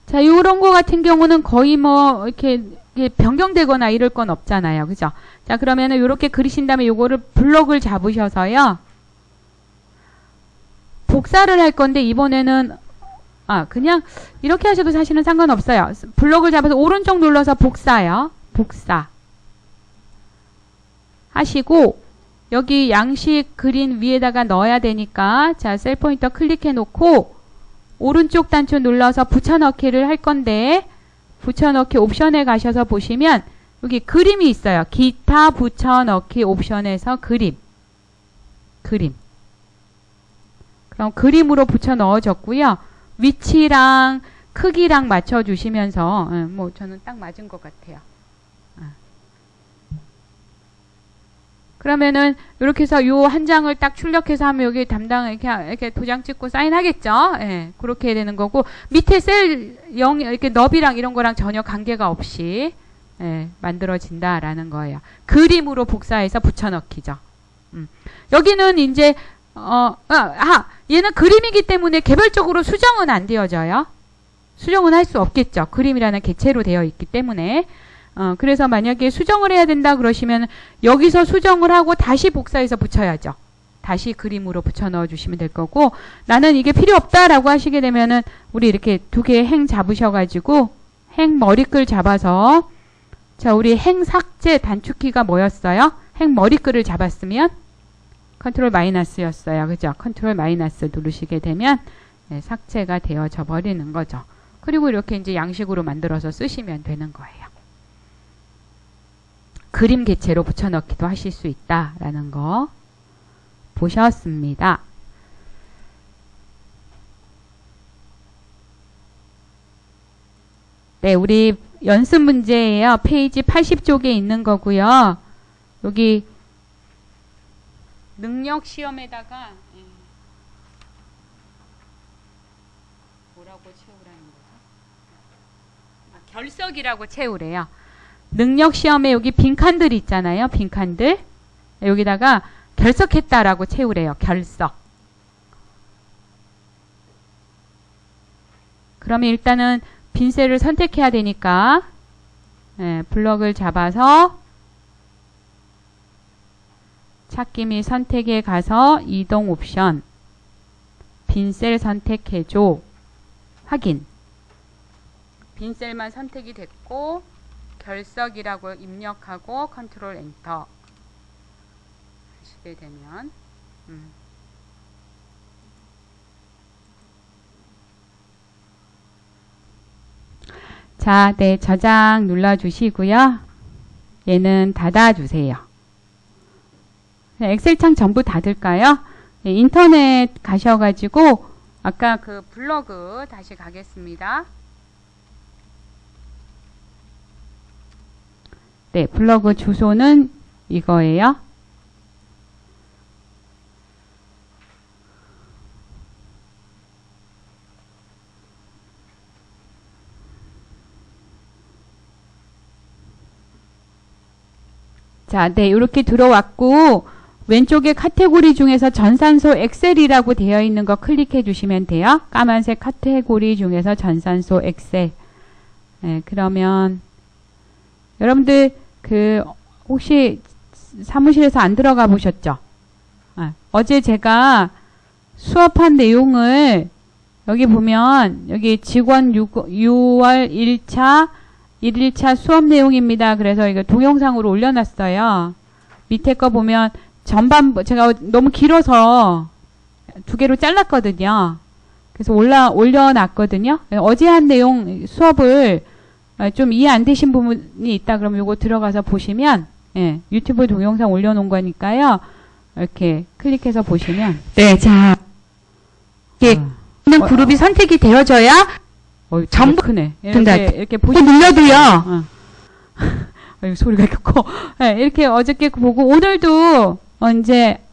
자, 요런 거 같은 경우는 거의 뭐 이렇게 변경되거나 이럴 건 없잖아요. 그죠? 자, 그러면은 요렇게 그리신 다음에 요거를 블럭을 잡으셔서요. 복사를 할 건데 이번에는 그냥 이렇게 하셔도 사실은 상관없어요. 블럭을 잡아서 오른쪽 눌러서 복사요. 복사 하시고 여기 양식 그린 위에다가 넣어야 되니까 자, 셀 포인터 클릭해 놓고 오른쪽 단추 눌러서 붙여넣기를 할 건데 붙여넣기 옵션에 가셔서 보시면 여기 그림이 있어요. 기타 붙여넣기 옵션에서 그림. 그럼 그림으로 붙여 넣어줬고요. 위치랑 크기랑 맞춰주시면서 뭐 저는 딱 맞은 것 같아요. 그러면은 이렇게 해서 요 한 장을 딱 출력해서 하면 여기 담당 이렇게 도장 찍고 사인하겠죠. 예, 그렇게 되는 거고 밑에 셀 이렇게 너비랑 이런 거랑 전혀 관계가 없이 만들어진다라는 거예요. 그림으로 복사해서 붙여넣기죠. 여기는 이제 얘는 그림이기 때문에 개별적으로 수정은 안 되어져요. 수정은 할 수 없겠죠. 그림이라는 개체로 되어 있기 때문에. 그래서 만약에 수정을 해야 된다 그러시면 여기서 수정을 하고 다시 복사해서 붙여야죠. 다시 그림으로 붙여 넣어 주시면 될 거고 나는 이게 필요 없다라고 하시게 되면은 우리 이렇게 두 개의 행 잡으셔가지고 행 머리끌 잡아서 자 우리 행 삭제 단축키가 뭐였어요? 행 머리끌을 잡았으면 컨트롤 마이너스였어요. 그죠? 컨트롤 마이너스 누르시게 되면 삭제가 되어져 버리는 거죠. 그리고 이렇게 이제 양식으로 만들어서 쓰시면 되는 거예요. 그림 개체로 붙여넣기도 하실 수 있다라는 거 보셨습니다. 네, 우리 연습 문제예요. 페이지 80쪽에 있는 거고요. 여기 능력 시험에다가 뭐라고 채우라는 거죠? 결석이라고 채우래요. 능력 시험에 여기 빈칸들 있잖아요. 빈칸들. 여기다가 결석했다라고 채우래요. 결석. 그러면 일단은 빈 셀을 선택해야 되니까 블럭을 잡아서 찾기 및 선택에 가서 이동 옵션 빈 셀 선택해줘. 확인. 빈 셀만 선택이 됐고 결석이라고 입력하고 컨트롤 엔터 하시게 되면 자, 네, 저장 눌러주시고요. 얘는 닫아주세요. 네, 엑셀창 전부 닫을까요? 네, 인터넷 가셔가지고 아까 그 블로그 다시 가겠습니다. 네, 블로그 주소는 이거예요. 자, 네, 이렇게 들어왔고 왼쪽에 카테고리 중에서 전산소 엑셀이라고 되어 있는 거 클릭해 주시면 돼요. 까만색 카테고리 중에서 전산소 엑셀. 예, 그러면 여러분들 그 혹시 사무실에서 안 들어가 보셨죠? 어제 제가 수업한 내용을 여기 보면 여기 직원 6월 1일차 수업 내용입니다. 그래서 이거 동영상으로 올려놨어요. 밑에 거 보면 전반 제가 너무 길어서 2개로 잘랐거든요. 그래서 올려놨거든요. 어제 한 내용 수업을 좀 이해 안 되신 부분이 있다 그러면 이거 들어가서 보시면 예, 유튜브 동영상 올려놓은 거니까요. 이렇게 클릭해서 보시면 네, 자, 이게 있는 그룹이 선택이 되어져야 전부 크네. 된다. 이렇게 보시면 눌러도요. 소리가 크고 네, 이렇게 어저께 보고 오늘도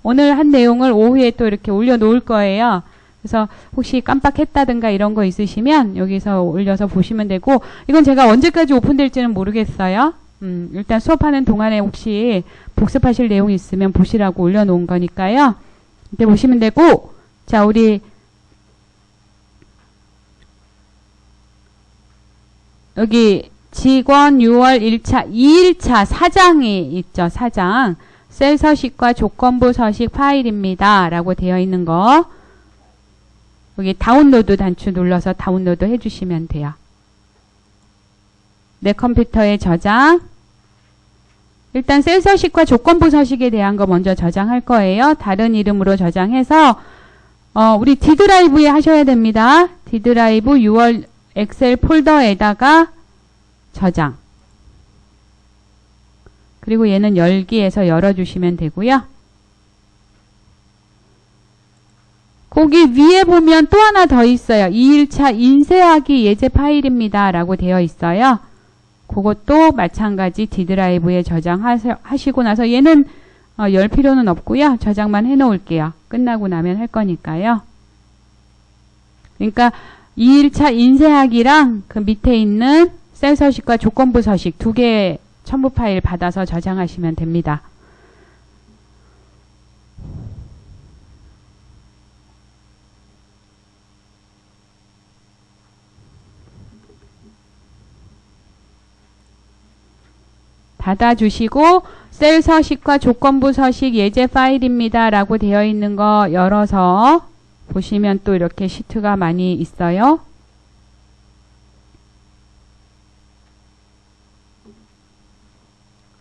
오늘 한 내용을 오후에 또 이렇게 올려놓을 거예요. 그래서 혹시 깜빡했다든가 이런 거 있으시면 여기서 올려서 보시면 되고 이건 제가 언제까지 오픈될지는 모르겠어요. 일단 수업하는 동안에 혹시 복습하실 내용이 있으면 보시라고 올려놓은 거니까요. 이렇게 보시면 되고 자 우리 여기 직원 6월 1차 2일차 사장이 있죠. 사장 셀 서식과 조건부 서식 파일입니다. 라고 되어 있는 거 여기 다운로드 단추 눌러서 다운로드 해주시면 돼요. 내 컴퓨터에 저장. 일단 셀 서식과 조건부 서식에 대한 거 먼저 저장할 거예요. 다른 이름으로 저장해서 우리 D 드라이브에 하셔야 됩니다. D 드라이브 6월 엑셀 폴더에다가 저장. 그리고 얘는 열기에서 열어주시면 되고요. 거기 위에 보면 또 하나 더 있어요. 2일차 인쇄하기 예제 파일입니다. 라고 되어 있어요. 그것도 마찬가지 D 드라이브에 저장하시고 나서 얘는 열 필요는 없고요. 저장만 해 놓을게요. 끝나고 나면 할 거니까요. 그러니까 2일차 인쇄하기랑 그 밑에 있는 셀 서식과 조건부 서식 2개의 첨부 파일 받아서 저장하시면 됩니다. 닫아주시고 셀 서식과 조건부 서식 예제 파일입니다. 라고 되어 있는 거 열어서 보시면 또 이렇게 시트가 많이 있어요.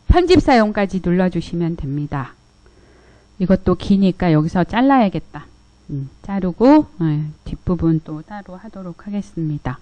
편집 사용까지 눌러주시면 됩니다. 이것도 기니까 여기서 잘라야겠다. 자르고 뒷부분 또 따로 하도록 하겠습니다.